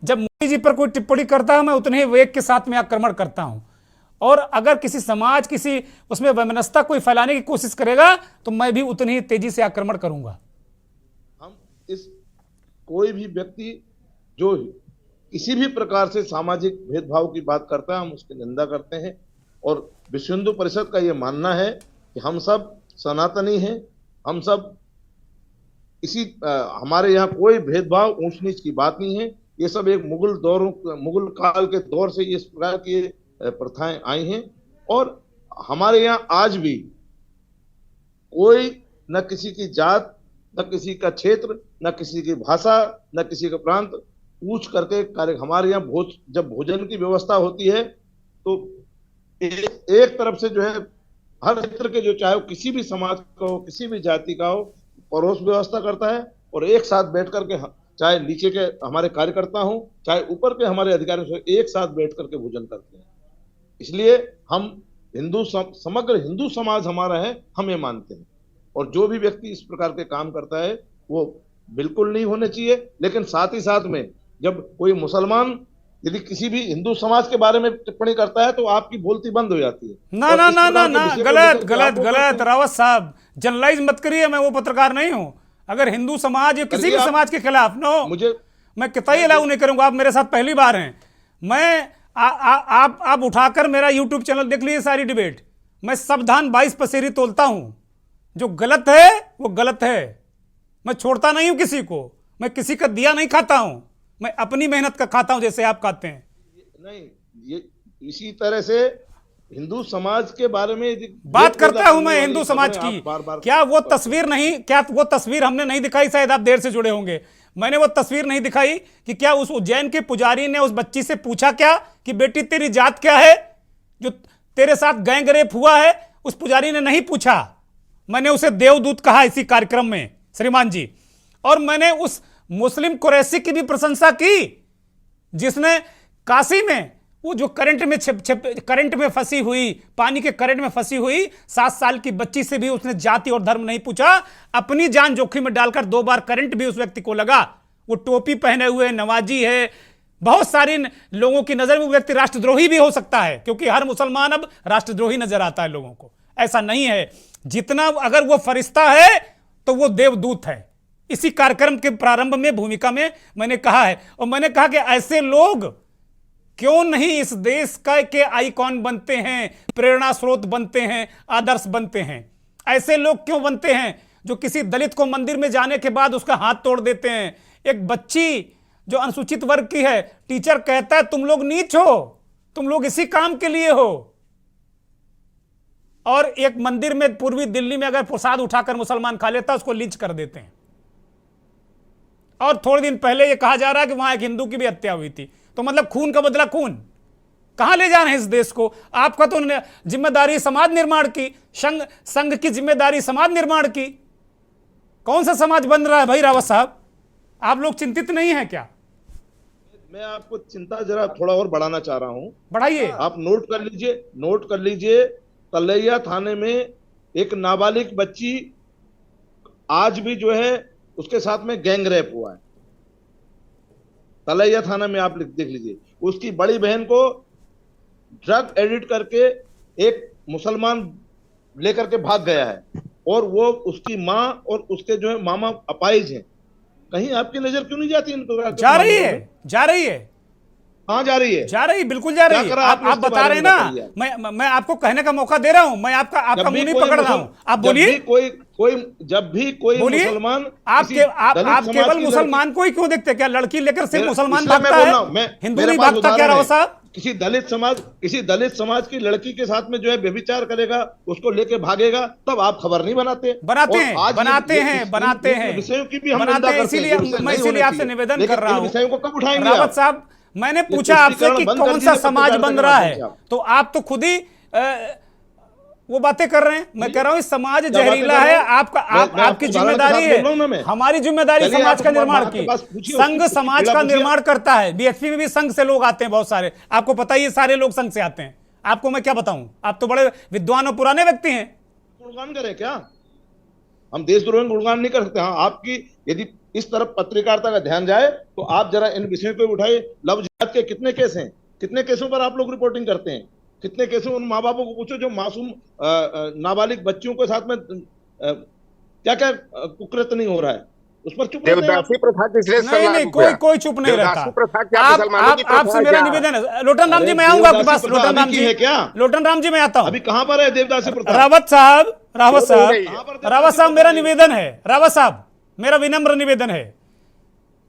जब मोदी जी पर कोई टिप्पणी करता है, मैं उतने ही वेग के साथ में आक्रमण करता हूं। और अगर किसी समाज, किसी उसमें वैमनस्यता कोई फैलाने की कोशिश करेगा, तो मैं भी उतनी ही तेजी से आक्रमण करूंगा। हम इस कोई भी व्यक्ति जो किसी भी प्रकार से सामाजिक भेदभाव की बात करता है हम उसकी निंदा करते हैं। और विश्व हिंदू परिषद का ये मानना है कि हम सब सनातनी हैं, हम सब हमारे यहाँ कोई भेदभाव ऊंच नीच की बात नहीं है। ये सब एक मुगल काल के दौर से इस प्रकार की प्रथाएं आई हैं और हमारे यहाँ आज भी कोई न किसी की जात, न किसी का क्षेत्र, न किसी की भाषा, न किसी का प्रांत पूछ करके कार्य। हमारे यहाँ जब भोजन की व्यवस्था होती है तो एक तरफ से जो है हर क्षेत्र के जो चाहे किसी भी समाज का हो, किसी भी जाति का हो, परोस व्यवस्था करता है और एक साथ बैठ करके, चाहे नीचे के हमारे कार्यकर्ता हो चाहे ऊपर के हमारे अधिकारी हो, एक साथ बैठ करके भोजन करते हैं। इसलिए हम समग्र हिंदू समाज हमारा है, हम ये मानते हैं। और जो भी व्यक्ति इस प्रकार के काम करता है वो बिल्कुल नहीं होने चाहिए। लेकिन साथ ही साथ में जब कोई मुसलमान यदि किसी भी हिंदू समाज के बारे में टिप्पणी करता है तो आपकी बोलती बंद हो जाती है। ना ना ना ना ना, गलत गलत गलत। रावत साहब जनरलाइज मत करिए, मैं वो पत्रकार नहीं हूं। अगर हिंदू समाज या किसी भी समाज के खिलाफ मैं कतई अलाउ नहीं करूंगा। आप मेरे साथ पहली बार हैं। आप उठाकर मेरा यूट्यूब चैनल देख लीजिए, सारी डिबेट मैं सावधान 22 पसेरी तोलता हूं। जो गलत है वो गलत है, मैं छोड़ता नहीं हूं किसी को। मैं किसी का दिया नहीं खाता हूं, मैं अपनी मेहनत का खाता हूं जैसे आप खाते हैं। नहीं, ये इसी तरह से हिंदू समाज के बारे में बात करता हूं मैं हिंदू समाज की। क्या वो तस्वीर हमने नहीं दिखाई? शायद आप देर से जुड़े होंगे। मैंने वो तस्वीर नहीं दिखाई कि क्या उस उज्जैन के पुजारी ने उस बच्ची से पूछा क्या कि बेटी तेरी जात क्या है, जो तेरे साथ गैंग रेप हुआ है? उस पुजारी ने नहीं पूछा। मैंने उसे देवदूत कहा इसी कार्यक्रम में श्रीमान जी। और मैंने उस मुस्लिम कुरैशी की भी प्रशंसा की जिसने काशी में वो जो करंट में फंसी हुई, पानी के करंट में फंसी हुई 7 साल की बच्ची से भी उसने जाति और धर्म नहीं पूछा। अपनी जान जोखिम में डालकर 2 बार करंट भी उस व्यक्ति को लगा। वो टोपी पहने हुए नवाजी है, बहुत सारी लोगों की नजर में वो व्यक्ति राष्ट्रद्रोही भी हो सकता है, क्योंकि हर मुसलमान अब राष्ट्रद्रोही नजर आता है लोगों को। ऐसा नहीं है। जितना अगर वो फरिश्ता है तो वो देवदूत है। इसी कार्यक्रम के प्रारंभ में भूमिका में मैंने कहा है, और मैंने कहा कि ऐसे लोग क्यों नहीं इस देश के आइकॉन बनते हैं, प्रेरणा स्रोत बनते हैं, आदर्श बनते हैं? ऐसे लोग क्यों बनते हैं जो किसी दलित को मंदिर में जाने के बाद उसका हाथ तोड़ देते हैं? एक बच्ची जो अनुसूचित वर्ग की है, टीचर कहता है तुम लोग नीच हो, तुम लोग इसी काम के लिए हो। और एक मंदिर में पूर्वी दिल्ली में अगर प्रसाद उठाकर मुसलमान खा लेता उसको लिंच कर देते हैं। और थोड़े दिन पहले यह कहा जा रहा है कि वहां एक हिंदू की भी हत्या हुई थी। तो मतलब खून का बदला खून। कहां ले जा रहे हैं इस देश को? आपका तो जिम्मेदारी समाज निर्माण की, संघ की जिम्मेदारी समाज निर्माण की। कौन सा समाज बन रहा है भाई रावत साहब? आप लोग चिंतित नहीं है क्या? मैं आपको चिंता जरा थोड़ा और बढ़ाना चाह रहा हूं। बढ़ाइए। आप नोट कर लीजिए तलैया थाने में एक नाबालिग बच्ची आज भी जो है उसके साथ में गैंग रेप हुआ है। तलैया थाना में आप देख लीजिए। उसकी बड़ी बहन को ड्रग एडिट करके एक मुसलमान लेकर के भाग गया है और वो उसकी माँ और उसके जो है मामा अपाहिज हैं। कहीं आपकी नजर क्यों नहीं जाती इन पर? जा रही है। कहां जा रही है? जा रही, बिल्कुल जा रही है। आप बता रहे ना, मैं आपको कहने का मौका दे रहा हूं। मैं आपका मुंह नहीं पकड़ रहा हूं। आप बोलिए। जब भी कोई मुसलमान, आप केवल मुसलमान को ही क्यों देखते? क्या लड़की लेकर सिर्फ मुसलमान भागता है, हिंदू नहीं भागता क्या राव साहब? किसी दलित समाज की लड़की के साथ में जो है व्यभिचार करेगा, उसको लेके भागेगा, तब आप खबर नहीं बनाते हैं। विषयों की भी हम निंदा करते हैं। मैं इसीलिए आपसे निवेदन कर रहा हूं। विषयों को कब उठाएंगे रावत साहब? मैंने पूछा आपसे कि कौन सा समाज बन रहा है, तो आप तो खुद ही वो बातें कर रहे हैं। मैं कह रहा हूं समाज जहरीला है। आपकी जिम्मेदारी है, हमारी जिम्मेदारी समाज का निर्माण की। संघ समाज का निर्माण करता है। बीएचपी में भी संघ से लोग आते हैं बहुत सारे। आपको पता ही है, सारे लोग संघ से आते हैं। आपको मैं क्या बताऊं? आप तो बड़े विद्वान और पुराने व्यक्ति हैं। गुणगान करें क्या? हम देशद्रोही गुणगान नहीं कर सकते। हाँ, आपकी यदि इस तरफ पत्रकारिता का ध्यान जाए तो आप जरा इन विषयों को उठाइए। लव जिहाद के कितने केस हैं? कितने केसों पर आप लोग रिपोर्टिंग करते हैं? कितने केसों उन माँ बापों को पूछो जो मासूम नाबालिग बच्चियों के साथ में क्या क्या कुकृत्य नहीं हो रहा है। उस पर चुप रहते हैं आप। देवदासी प्रथा किसने नहीं नहीं, कोई चुप नहीं रहता। देवदासी प्रथा क्या आप मुसलमानों की प्रथा आपसे मेरा क्या? निवेदन है, लोटन राम जी मैं आऊंगा आपके पास। लोटन राम जी है क्या? लोटन राम जी मैं आता हूँ। अभी कहाँ पर है देवदासी प्रथा? रावत साहब मेरा निवेदन है, रावत साहब मेरा विनम्र निवेदन है,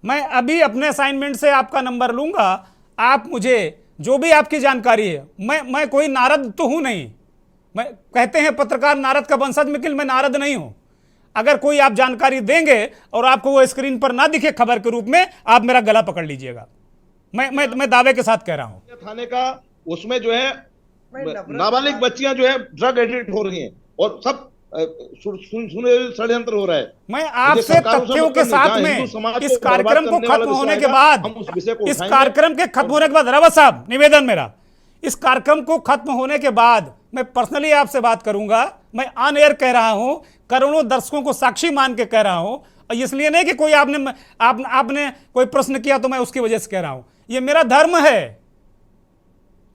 मैं अभी अपने असाइनमेंट से आपका नंबर लूंगा। आप मुझे जो भी आपकी जानकारी है, मैं कोई नारद तो हूं नहीं, मैं कहते हैं पत्रकार नारद का वंशज, लेकिन मैं नारद नहीं हूं। अगर कोई आप जानकारी देंगे और आपको वो स्क्रीन पर ना दिखे खबर के रूप में, आप मेरा गला पकड़ लीजिएगा। मैं दावे के साथ कह रहा हूं। थाने का उसमें जो है नाबालिग बच्चियां जो है ड्रग एडिक्ट हो रही हैं और सब सुने षड्यंत्र हो रहा है। मैं आपसे तथ्यों के साथ में इस कार्यक्रम को खत्म होने के बाद, इस कार्यक्रम के खत्म होने के बाद, रावत साहब निवेदन मेरा, इस कार्यक्रम को खत्म होने के बाद मैं पर्सनली आपसे बात करूंगा। मैं ऑन एयर कह रहा हूं, करोड़ों दर्शकों को साक्षी मान के कह रहा हूं, और इसलिए नहीं कि कोई आपने कोई प्रश्न किया तो मैं उसकी वजह से कह रहा हूं। ये मेरा धर्म है,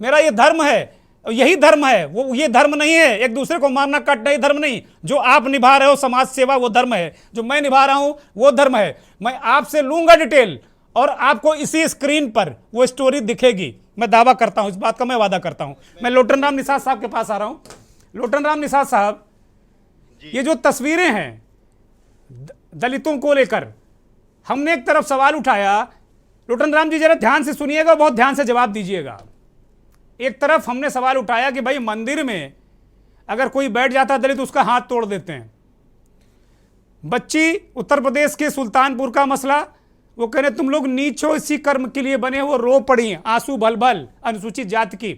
मेरा ये धर्म है, यही धर्म है। वो ये धर्म नहीं है एक दूसरे को मारना काटना, ये धर्म नहीं। जो आप निभा रहे हो समाज सेवा, वो धर्म है। जो मैं निभा रहा हूं वो धर्म है। मैं आपसे लूंगा डिटेल और आपको इसी स्क्रीन पर वो स्टोरी दिखेगी। मैं दावा करता हूं, इस बात का मैं वादा करता हूं। मैं लोटन राम निषाद साहब के पास आ रहा हूं। लोटन राम निषाद साहब, ये जो तस्वीरें हैं दलितों को लेकर, हमने एक तरफ सवाल उठाया। लोटन राम जी जरा ध्यान से सुनिएगा, बहुत ध्यान से जवाब दीजिएगा। एक तरफ हमने सवाल उठाया कि भाई मंदिर में अगर कोई बैठ जाता दलित, उसका हाथ तोड़ देते हैं। बच्ची उत्तर प्रदेश के सुल्तानपुर का मसला, वो कह रहे तुम लोग नीच हो, इसी कर्म के लिए बने हो, रो पड़ी आंसू भल भल। अनुसूचित जाति की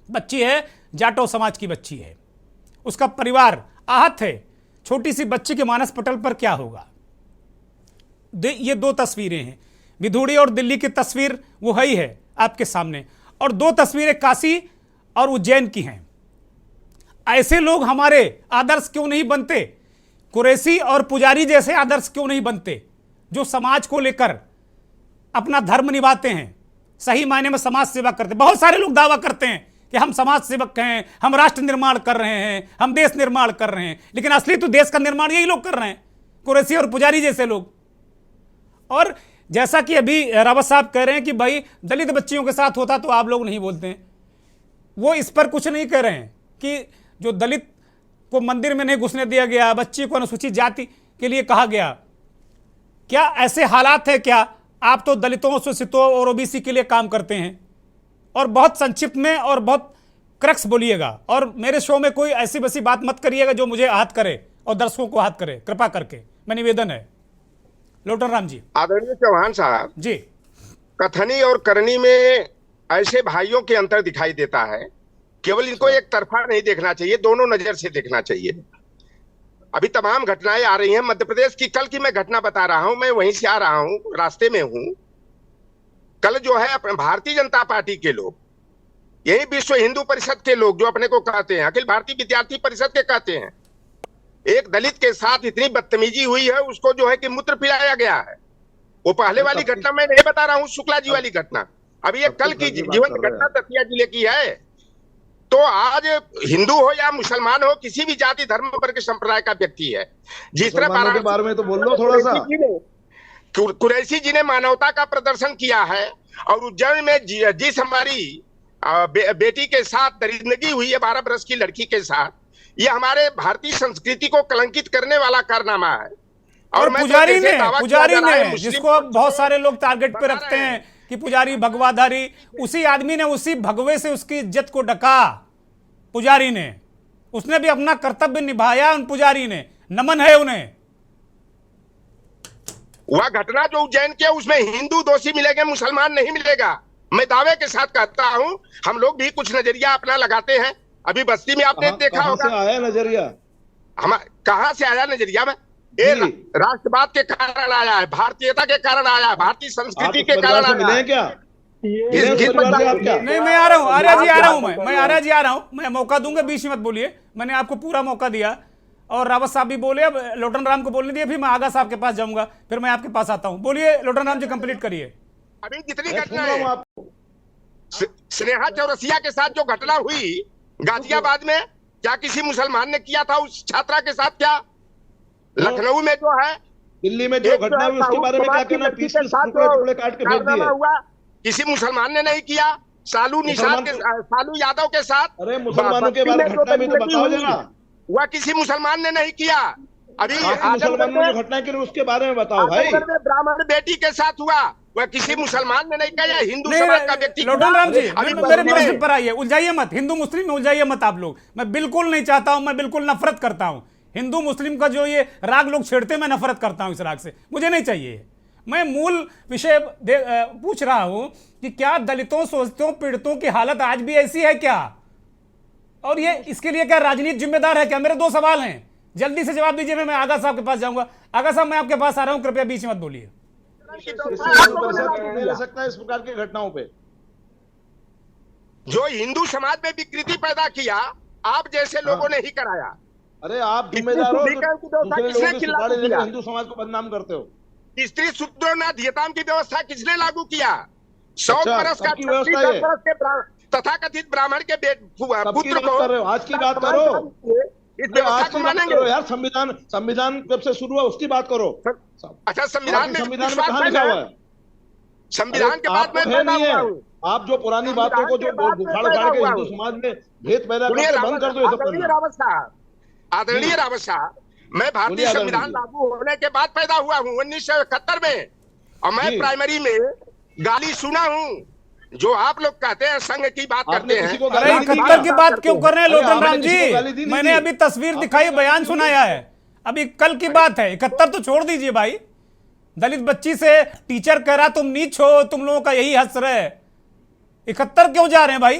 बच्ची है, जाटो समाज की बच्ची है, उसका परिवार आहत है। छोटी सी बच्ची के मानस पटल पर क्या होगा? ये दो तस्वीरें हैं, विधुड़ी और दिल्ली की तस्वीर वो ही है आपके सामने, और दो तस्वीरें काशी और उज्जैन की हैं। ऐसे लोग हमारे आदर्श क्यों नहीं बनते? कुरैशी और पुजारी जैसे आदर्श क्यों नहीं बनते, जो समाज को लेकर अपना धर्म निभाते हैं, सही मायने में समाज सेवा करते हैं। बहुत सारे लोग दावा करते हैं कि हम समाज सेवक हैं, हम राष्ट्र निर्माण कर रहे हैं, हम देश निर्माण कर रहे हैं, लेकिन असली तो देश का निर्माण यही लोग कर रहे हैं, कुरैशी और पुजारी जैसे लोग। और जैसा कि अभी रावत साहब कह रहे हैं कि भाई दलित बच्चियों के साथ होता तो आप लोग नहीं बोलते हैं, वो इस पर कुछ नहीं कह रहे हैं कि जो दलित को मंदिर में नहीं घुसने दिया गया, बच्ची को अनुसूचित जाति के लिए कहा गया, क्या ऐसे हालात है क्या? आप तो दलितों, शोषितों और ओबीसी के लिए काम करते हैं। और बहुत संक्षिप्त में और बहुत क्रक्स बोलिएगा, और मेरे शो में कोई ऐसी वैसी बात मत करिएगा जो मुझे आहत करे और दर्शकों को आहत करे, कृपा करके, मैं निवेदन है। लोटन राम जी। आदरणीय चौहान साहब जी, कथनी और करनी में ऐसे भाइयों के अंतर दिखाई देता है। केवल इनको एक तरफा नहीं देखना चाहिए, दोनों नजर से देखना चाहिए। अभी तमाम घटनाएं आ रही हैं मध्य प्रदेश की। कल की मैं घटना बता रहा हूं, मैं वहीं से आ रहा हूं, रास्ते में हूं। कल जो है अपने भारतीय जनता पार्टी के लोग, यही विश्व हिंदू परिषद के लोग जो अपने को कहते हैं, अखिल भारतीय विद्यार्थी परिषद के कहते हैं, एक दलित के साथ इतनी बदतमीजी हुई है, उसको जो है कि मूत्र पिलाया गया है। वो पहले वाली घटना मैं नहीं बता रहा हूँ, शुक्ला जी वाली घटना, अभी ये कल की जीवंत घटना दतिया जिले की है। तो आज हिंदू हो या मुसलमान हो, किसी भी जाति धर्म वर्ग संप्रदाय का व्यक्ति है, जिस तरह के बारे में तो बोल लो थोड़ा सा। कुरैशी जी ने मानवता का प्रदर्शन किया है, और उज्जैन में जिस हमारी बेटी के साथ दरिंदगी हुई है 12 वर्ष की लड़की के साथ, ये हमारे भारतीय संस्कृति को कलंकित करने वाला कारनामा है। और पुजारी ने जिसको बहुत सारे लोग टारगेट पे रखते हैं कि पुजारी भगवाधारी, उसी आदमी ने उसी भगवे से उसकी इज्जत को ढका। पुजारी ने, उसने भी अपना कर्तव्य निभाया, उन पुजारी ने, नमन है उन्हें। वह घटना जो उज्जैन की है उसमें हिंदू दोषी मिलेंगे, मुसलमान नहीं मिलेगा। मैं दावे के साथ कहता हूं, हम लोग भी कुछ नजरिया अपना लगाते हैं। अभी बस्ती में आपने देखा होगा, आया नजरिया, हम कहां से आया नजरिया में? राष्ट्रवाद के कारण आया है, भारतीयता के कारण आया है, भारतीय संस्कृति के कारण आया है। क्या नहीं, मैं आ रहा हूँ, आर्या जी आ रहा हूँ, मैं आर्या जी आ रहा हूँ, मैं मौका दूंगा, बीच में मत बोलिए, मैंने आपको पूरा मौका दिया। और रावत साहब भी बोले, अब लोटन राम को बोलने दिए, फिर मैं आगा साहब के पास जाऊंगा, फिर मैं आपके पास आता हूँ। बोलिए लोटन राम जी, कंप्लीट करिए। अभी जितनी घटना है, स्नेहा चौरसिया के साथ जो घटना हुई गाजियाबाद में, क्या किसी मुसलमान ने किया था उस छात्रा के साथ? क्या लखनऊ में जो है दिल्ली में जो घटना हुई उसके बारे में क्या कहना? 20 टुकड़े काट के भेज दिए। किसी मुसलमान ने नहीं किया, सालू निषाद के, सालू यादव के साथ। अरे मुसलमानों के बारे में घटना भी तो बताओ जरा। वह किसी मुसलमान ने नहीं किया। अभी मुसलमानों ने घटना की उसके बारे में बताओ भाई। ब्राह्मण बेटी के साथ हुआ, वह किसी मुसलमान ने नहीं किया, हिंदू समाज का व्यक्ति। लोटन राम जी, मेरे प्रश्न पर आइए, उलझाइए मत, हिंदू मुस्लिम में उलझाइए मत आप लोग। मैं बिल्कुल नहीं चाहता हूं, मैं बिल्कुल नफरत करता हूं हिंदू मुस्लिम का, जो ये राग लोग छेड़ते, मैं नफरत करता हूं इस राग से, मुझे नहीं चाहिए। मैं मूल विषय पूछ रहा हूं कि क्या दलितों, शोषितों, पीड़ितों की हालत आज भी ऐसी है क्या, और ये इसके लिए क्या राजनीति जिम्मेदार है क्या? मेरे दो सवाल हैं, जल्दी से जवाब दीजिए। मैं आगा साहब के पास जाऊंगा। आगा साहब, मैं आपके पास आ रहा हूं, कृपया बीच में मत बोलिए। ले सकता है इस प्रकार की घटनाओं पे जो हिंदू समाज में विकृति पैदा किया, आप जैसे लोगों ने ही कराया। अरे आप जिम्मेदार हो, दूसरे लोगों की सुपारी लेकर हिंदू समाज को बदनाम करते हो। स्त्री शुद्रोनाथ की व्यवस्था किसने लागू किया? 100 बरस का तथाकथित ब्राह्मण के पुत्र को। आज की बात करो, इस व्यवस्था को मानेंगे यार? संविधान जब से शुरू हुआ उसकी बात करो। अच्छा, संविधान में कहाँ लिखा हुआ है? संविधान के बाद में नहीं है। आप जो पुरानी बातों को जो उखाड़ के हिंदू समाज में भेद पैदा करके बंद कर दो। आदरणीय रावत साहब, मैं भारतीय संविधान लागू होने के बाद पैदा हुआ हूँ 1971 में, और मैं प्राइमरी में गाली सुना हूँ। जो आप लोग कहते हैं संघ की बात करते हैं। अरे 71 की बात क्यों कर रहे हैं लोटन राम जी? मैंने अभी तस्वीर दिखाई, बयान सुनाया है, अभी कल की बात है। 71 तो छोड़ दीजिए भाई, दलित बच्ची से टीचर कह रहा तुम नीच हो, तुम लोगों का यही हश्र है। 71 क्यों जा रहे हैं भाई?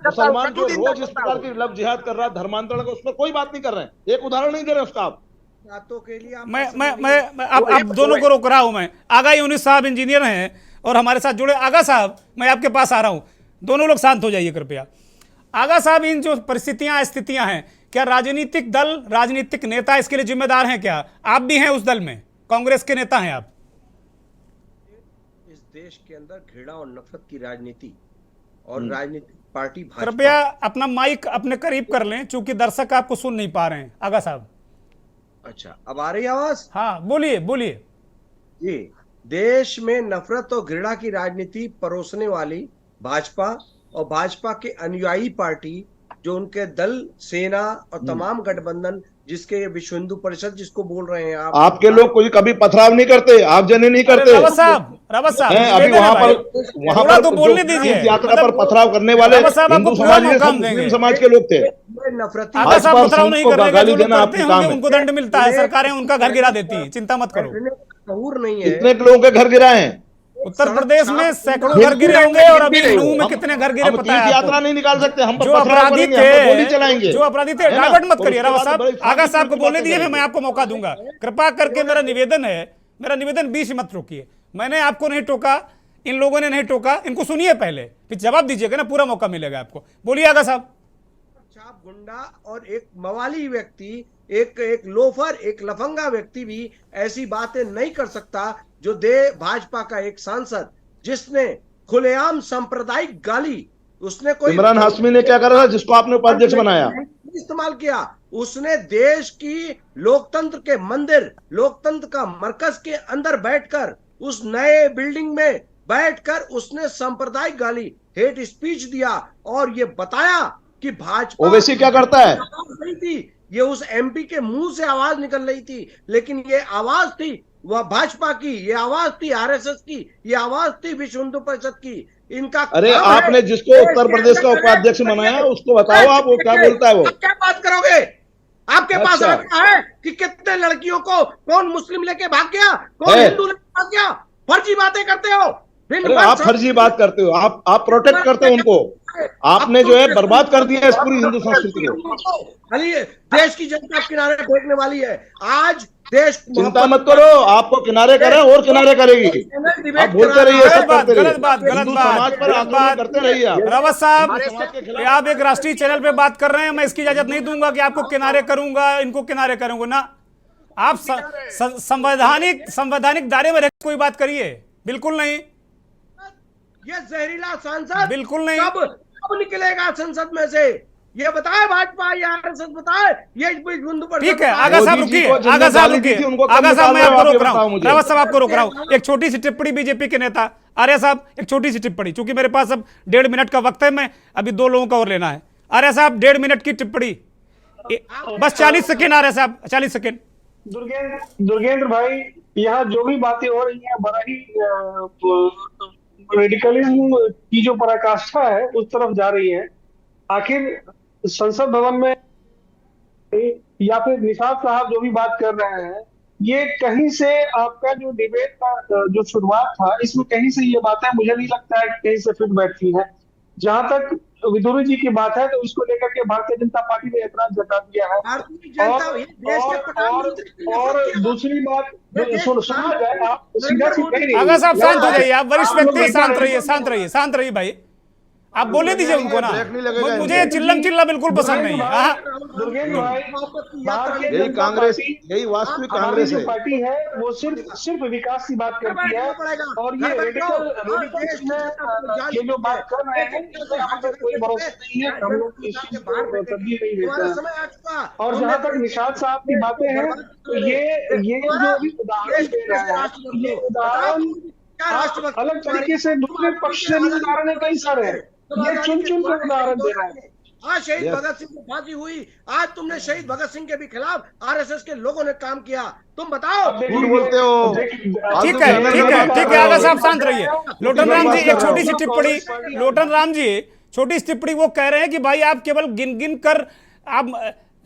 मुसलमान जो रोज इस प्रकार की लव जिहाद कर रहा है, धर्मांतरण का, उस पर कोई बात नहीं कर रहे हैं। एक उदाहरण नहीं दे रहे उसका आप। बातों के लिए मैं अब दोनों को रोक रहा हूं। मैं आगा यूनिस साहब इंजीनियर हैं और हमारे साथ जुड़े। आगा साहब, मैं आपके पास आ रहा हूं, दोनों लोग शांत हो जाइए कृपया। आगा साहब, इन जो परिस्थितियां, स्थितियां हैं, क्या राजनीतिक दल, राजनीतिक नेता इसके लिए जिम्मेदार हैं क्या? आप भी हैं उस दल में, कांग्रेस के नेता हैं आप। इस देश के अंदर घृणा और नफरत की राजनीति और राजनीतिक पार्टी भाजपा। कृपया अपना माइक अपने करीब कर लें, चूंकि दर्शक आपको सुन नहीं पा रहे हैं। आगा साहब। अच्छा, अब आ रही आवाज? हाँ, बोलिए बोलिए। जी, देश में नफरत और घृणा की राजनीति परोसने वाली भाजपा और भाजपा के अनुयायी पार्टी, जो उनके दल, सेना और तमाम गठबंधन, जिसके विश्व हिंदू परिषद जिसको बोल रहे हैं आप, आपके लोग कोई कभी पथराव नहीं करते, आगजनी नहीं करते। रावत साहब, अभी वहां पर तो बोलने दीजिए। यात्रा पर पथराव करने वाले हिंदू समाज मुस्लिम समाज के लोग थे। नफरती गाली देना आपका काम है, उनको दंड मिलता है, सरकारें उनका घर गिरा देती है, चिंता मत करो। नहीं है। कितने लोगों के घर गिराए हैं? उत्तर प्रदेश में सैकड़ों घर गिरे होंगे, और अभी लखनऊ में कितने घर गिरे पता है? यात्रा नहीं निकाल सकते हम। जो अपराधी थे, जो अपराधी थे, डाइवर्ट मत करिए रावत साहब। आगा साहब को बोलने दीजिए, मैं आपको मौका दूंगा। कृपा करके मेरा निवेदन बीच मत रोकिए। मैंने आपको नहीं टोका, इन लोगों ने नहीं टोका, इनको सुनिए पहले, फिर जवाब दीजिएगा ना, पूरा मौका मिलेगा आपको। बोलिए आगा साहब। छाप गुंडा और एक मवाली व्यक्ति, एक लोफर, एक लफंगा व्यक्ति भी ऐसी बातें नहीं कर सकता जो दे भाजपा का एक सांसद, जिसने खुलेआम सांप्रदायिक गाली, उसने कोई इमरान हाशमी ने क्या करा था जिसको आपने उपाध्यक्ष बनाया? इस्तेमाल किया। उसने देश की लोकतंत्र के मंदिर, लोकतंत्र का मरकज के अंदर बैठकर, उस नए बिल्डिंग में बैठकर उसने सांप्रदायिक गाली, हेट स्पीच दिया और ये बताया कि भाजपा ओवैसी क्या करता है? नहीं थी ये, उस एमपी के मुंह से आवाज निकल रही थी, लेकिन ये आवाज थी वह भाजपा की, ये आवाज थी आरएसएस की, ये आवाज थी विश्व हिंदू परिषद की। इनका अरे आपने जिसको उत्तर प्रदेश का उपाध्यक्ष बनाया उसको बताओ आप, वो क्या बोलता है? वो क्या बात करोगे? आपके पास रखा है कि कितने लड़कियों को कौन मुस्लिम लेके भाग गया, कौन हिंदू लेके भाग गया? फर्जी बातें करते हो। आप फर्जी बात करते हो, आप प्रोटेक्ट करते हो उनको। आपने जो है बर्बाद कर दिया इस पूरी हिंदू संस्कृति को। देश की जनता किनारे फेंकने वाली है। आज देश, चिंता मत करो, आपको किनारे करें और किनारे करेगी। आप बोलते रहिए, सब करते रहिए, समाज पर आक्रमण करते रहिए। रावत साहब, आप एक राष्ट्रीय चैनल पे बात कर रहे हैं, मैं इसकी इजाजत नहीं दूंगा कि आपको किनारे करूंगा, इनको किनारे करूंगा ना। आप संवैधानिक दायरे में रह कोई बात करिए, बिल्कुल नहीं। ये जहरीला सांसद बिल्कुल नहीं। कब निकलेगा संसद में से? ये बताए भाजपा या आरएसएस बताए, ये हिंदू परिषद ठीक है, बताए। आगा साहब रुकिए, आगा साहब रुकिए, आगा साहब मैं आपको रोक रहा हूँ, रावत साहब आपको रोक रहा हूँ। एक छोटी सी टिप्पणी बीजेपी के नेता आर्य साहब, एक छोटी सी टिप्पणी, चूंकि मेरे पास अब 1.5 मिनट का वक्त है, मैं अभी 2 लोगों का और लेना है। आर्य साहब 1.5 मिनट की टिप्पणी, बस 40 सेकेंड आर्य साहब, 40 सेकेंड। दुर्गेंद्र भाई, यहाँ जो भी बातें हो रही हैं बड़ा ही रेडिकलिज्म की जो पराकाष्ठा है उस तरफ जा रही है। आखिर संसद भवन में या फिर निषाद साहब जो भी बात कर रहे हैं, ये कहीं से आपका जो डिबेट का जो शुरुआत था, इसमें कहीं से ये बातें मुझे नहीं लगता है कि कहीं से फिट बैठती है। जहां तक विदुरी जी की बात है तो उसको लेकर के भारतीय जनता पार्टी ने ऐतराज जता दिया है। और दूसरी बात सुना जाए, आप सीधा सी कह रही, आगा साहब शांत हो जाइए, आप वरिष्ठ व्यक्ति, शांत रहिए, शांत रहिए, शांत रहिए भाई, आप बोले दीजिए उनको ना, मुझे चिल्लम चिल्ला बिल्कुल पसंद नहीं है। यही कांग्रेस, यही वास्तविक कांग्रेस है। पार्टी है वो सिर्फ विकास की बात करती है, और ये रेडिकल ये जो बात कर रहे हैं कोई भरोसा नहीं है, हम लोग इस चीज को तरजीह नहीं देते हैं। और जहां तक निषाद साहब की बातें हैं, तो ये जो भी उदाहरण दे रहे हैं, ये उदाहरण अलग तरीके से दूसरे पक्ष से उदाहरण है, कई सारे हैं, ये चुन चुन कर उदाहरण दे रहा है। आज शहीद भगत सिंह को फांसी हुई, आज तुमने शहीद भगत सिंह के भी खिलाफ आरएसएस के लोगों ने काम किया, तुम बताओ। झूठ बोलते हो। ठीक है, ठीक है, ठीक है, आगा साहब शांत रहिए। लोटन राम जी एक छोटी सी टिप्पणी, लोटन राम जी छोटी सी टिप्पणी, वो कह रहे हैं कि भाई आप केवल गिन गिन कर आप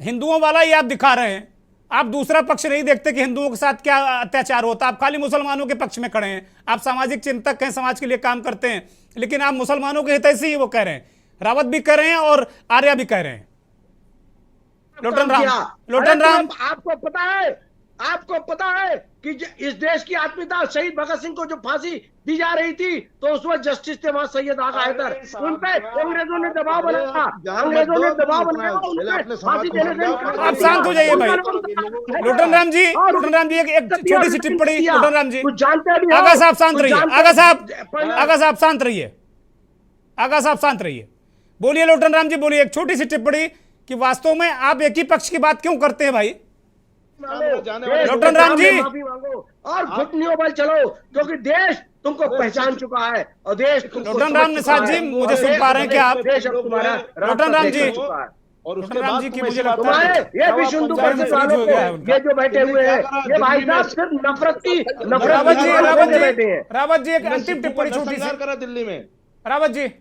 हिंदुओं वाला ही आप दिखा रहे हैं, आप दूसरा पक्ष नहीं देखते कि हिंदुओं के साथ क्या अत्याचार होता, आप खाली मुसलमानों के पक्ष में खड़े हैं, आप सामाजिक चिंतक हैं, समाज के लिए काम करते हैं, लेकिन आप मुसलमानों के हितैषी ही वो कह रहे हैं, रावत भी कह रहे हैं और आर्या भी कह रहे हैं। लोटन राम, आपको पता है कि इस देश की आत्मीयता, शहीद भगत सिंह को जो फांसी दी जा रही थी तो उस वक्त जस्टिस थे वहां सैयद आगा हैदर, उन पे अंग्रेजों ने दबाव बनाया, अंग्रेजों ने दबाव बनाया, फांसी देने से। आप शांत हो जाइए भाई। लोटन राम जी एक छोटी सी टिप्पणी, लोटन राम जी, आगा साहब शांत रहिए, आगा साहब शांत रहिए, आगा साहब शांत रहिए, बोलिए लोटन राम जी बोलिए, एक छोटी सी टिप्पणी कि वास्तव में आप एक ही पक्ष की बात क्यों करते हैं भाई? लोटन राम जी, और घुटनियों पर चलो, क्योंकि देश तुमको पहचान चुका है और देश। लोटन राम निषाद जी मुझे सुन पा रहे हैं कि आप? लोटन राम जी, और लोटन राम जी की मुझे लगता है ये भी हिंदू परिषद वालों को, ये जो बैठे हुए हैं, ये भाई साहब सिर्फ नफरत बैठे हैं। रावत जी एक अंतिम टिप्पणी छोटी सी करा दिल्ली में, रावत जी।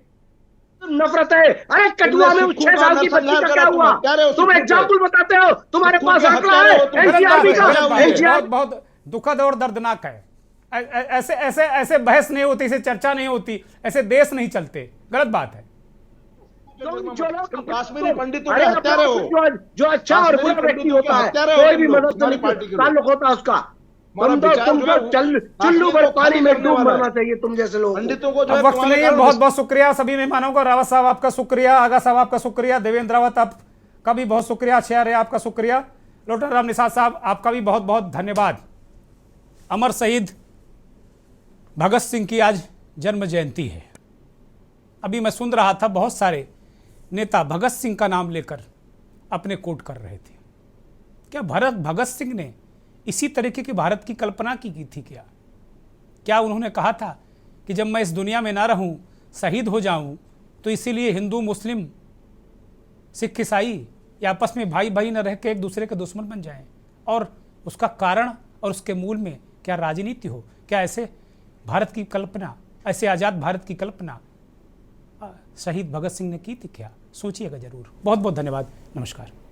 नफरत है, अरे कठुआ में 6 साल की बच्ची का क्या हुआ, तुम एग्जाम्पल बताते हो, तुम्हारे पास आंकड़ा है एनसीआरबी का। बहुत दुखद और दर्दनाक है, ऐसे बहस नहीं होती, ऐसे चर्चा नहीं होती, ऐसे देश नहीं चलते, गलत बात है। काश्मीरी पंडितों के हत्यारे हो, जो अच्छा और बुरा व्यक्ति होता है, कोई भी मदद ताल्लुक होता है उसका, तुम चुल्लू भर पानी में डूब मरना चाहिए तुम जैसे लोग। पंडितों को अब वक्त नहीं है, बहुत बहुत शुक्रिया सभी मेहमानों का। रावत साहब आपका शुक्रिया, आगा साहब आपका शुक्रिया, देवेंद्र रावत आपका भी बहुत शुक्रिया, आचार्य आपका शुक्रिया, लोटन राम निषाद साहब आपका भी बहुत बहुत धन्यवाद। अमर शहीद भगत सिंह की आज जन्म जयंती है। अभी मैं सुन रहा था बहुत सारे नेता भगत सिंह का नाम लेकर अपने कोट कर रहे थे। क्या भगत सिंह ने इसी तरीके की भारत की कल्पना की थी? क्या उन्होंने कहा था कि जब मैं इस दुनिया में ना रहूं, शहीद हो जाऊं, तो इसीलिए हिंदू मुस्लिम सिख ईसाई या आपस में भाई भाई न रह के एक दूसरे के दुश्मन बन जाएं? और उसका कारण और उसके मूल में क्या राजनीति हो? क्या ऐसे भारत की कल्पना, ऐसे आज़ाद भारत की कल्पना शहीद भगत सिंह ने की थी क्या? सोचिएगा जरूर। बहुत बहुत धन्यवाद, नमस्कार।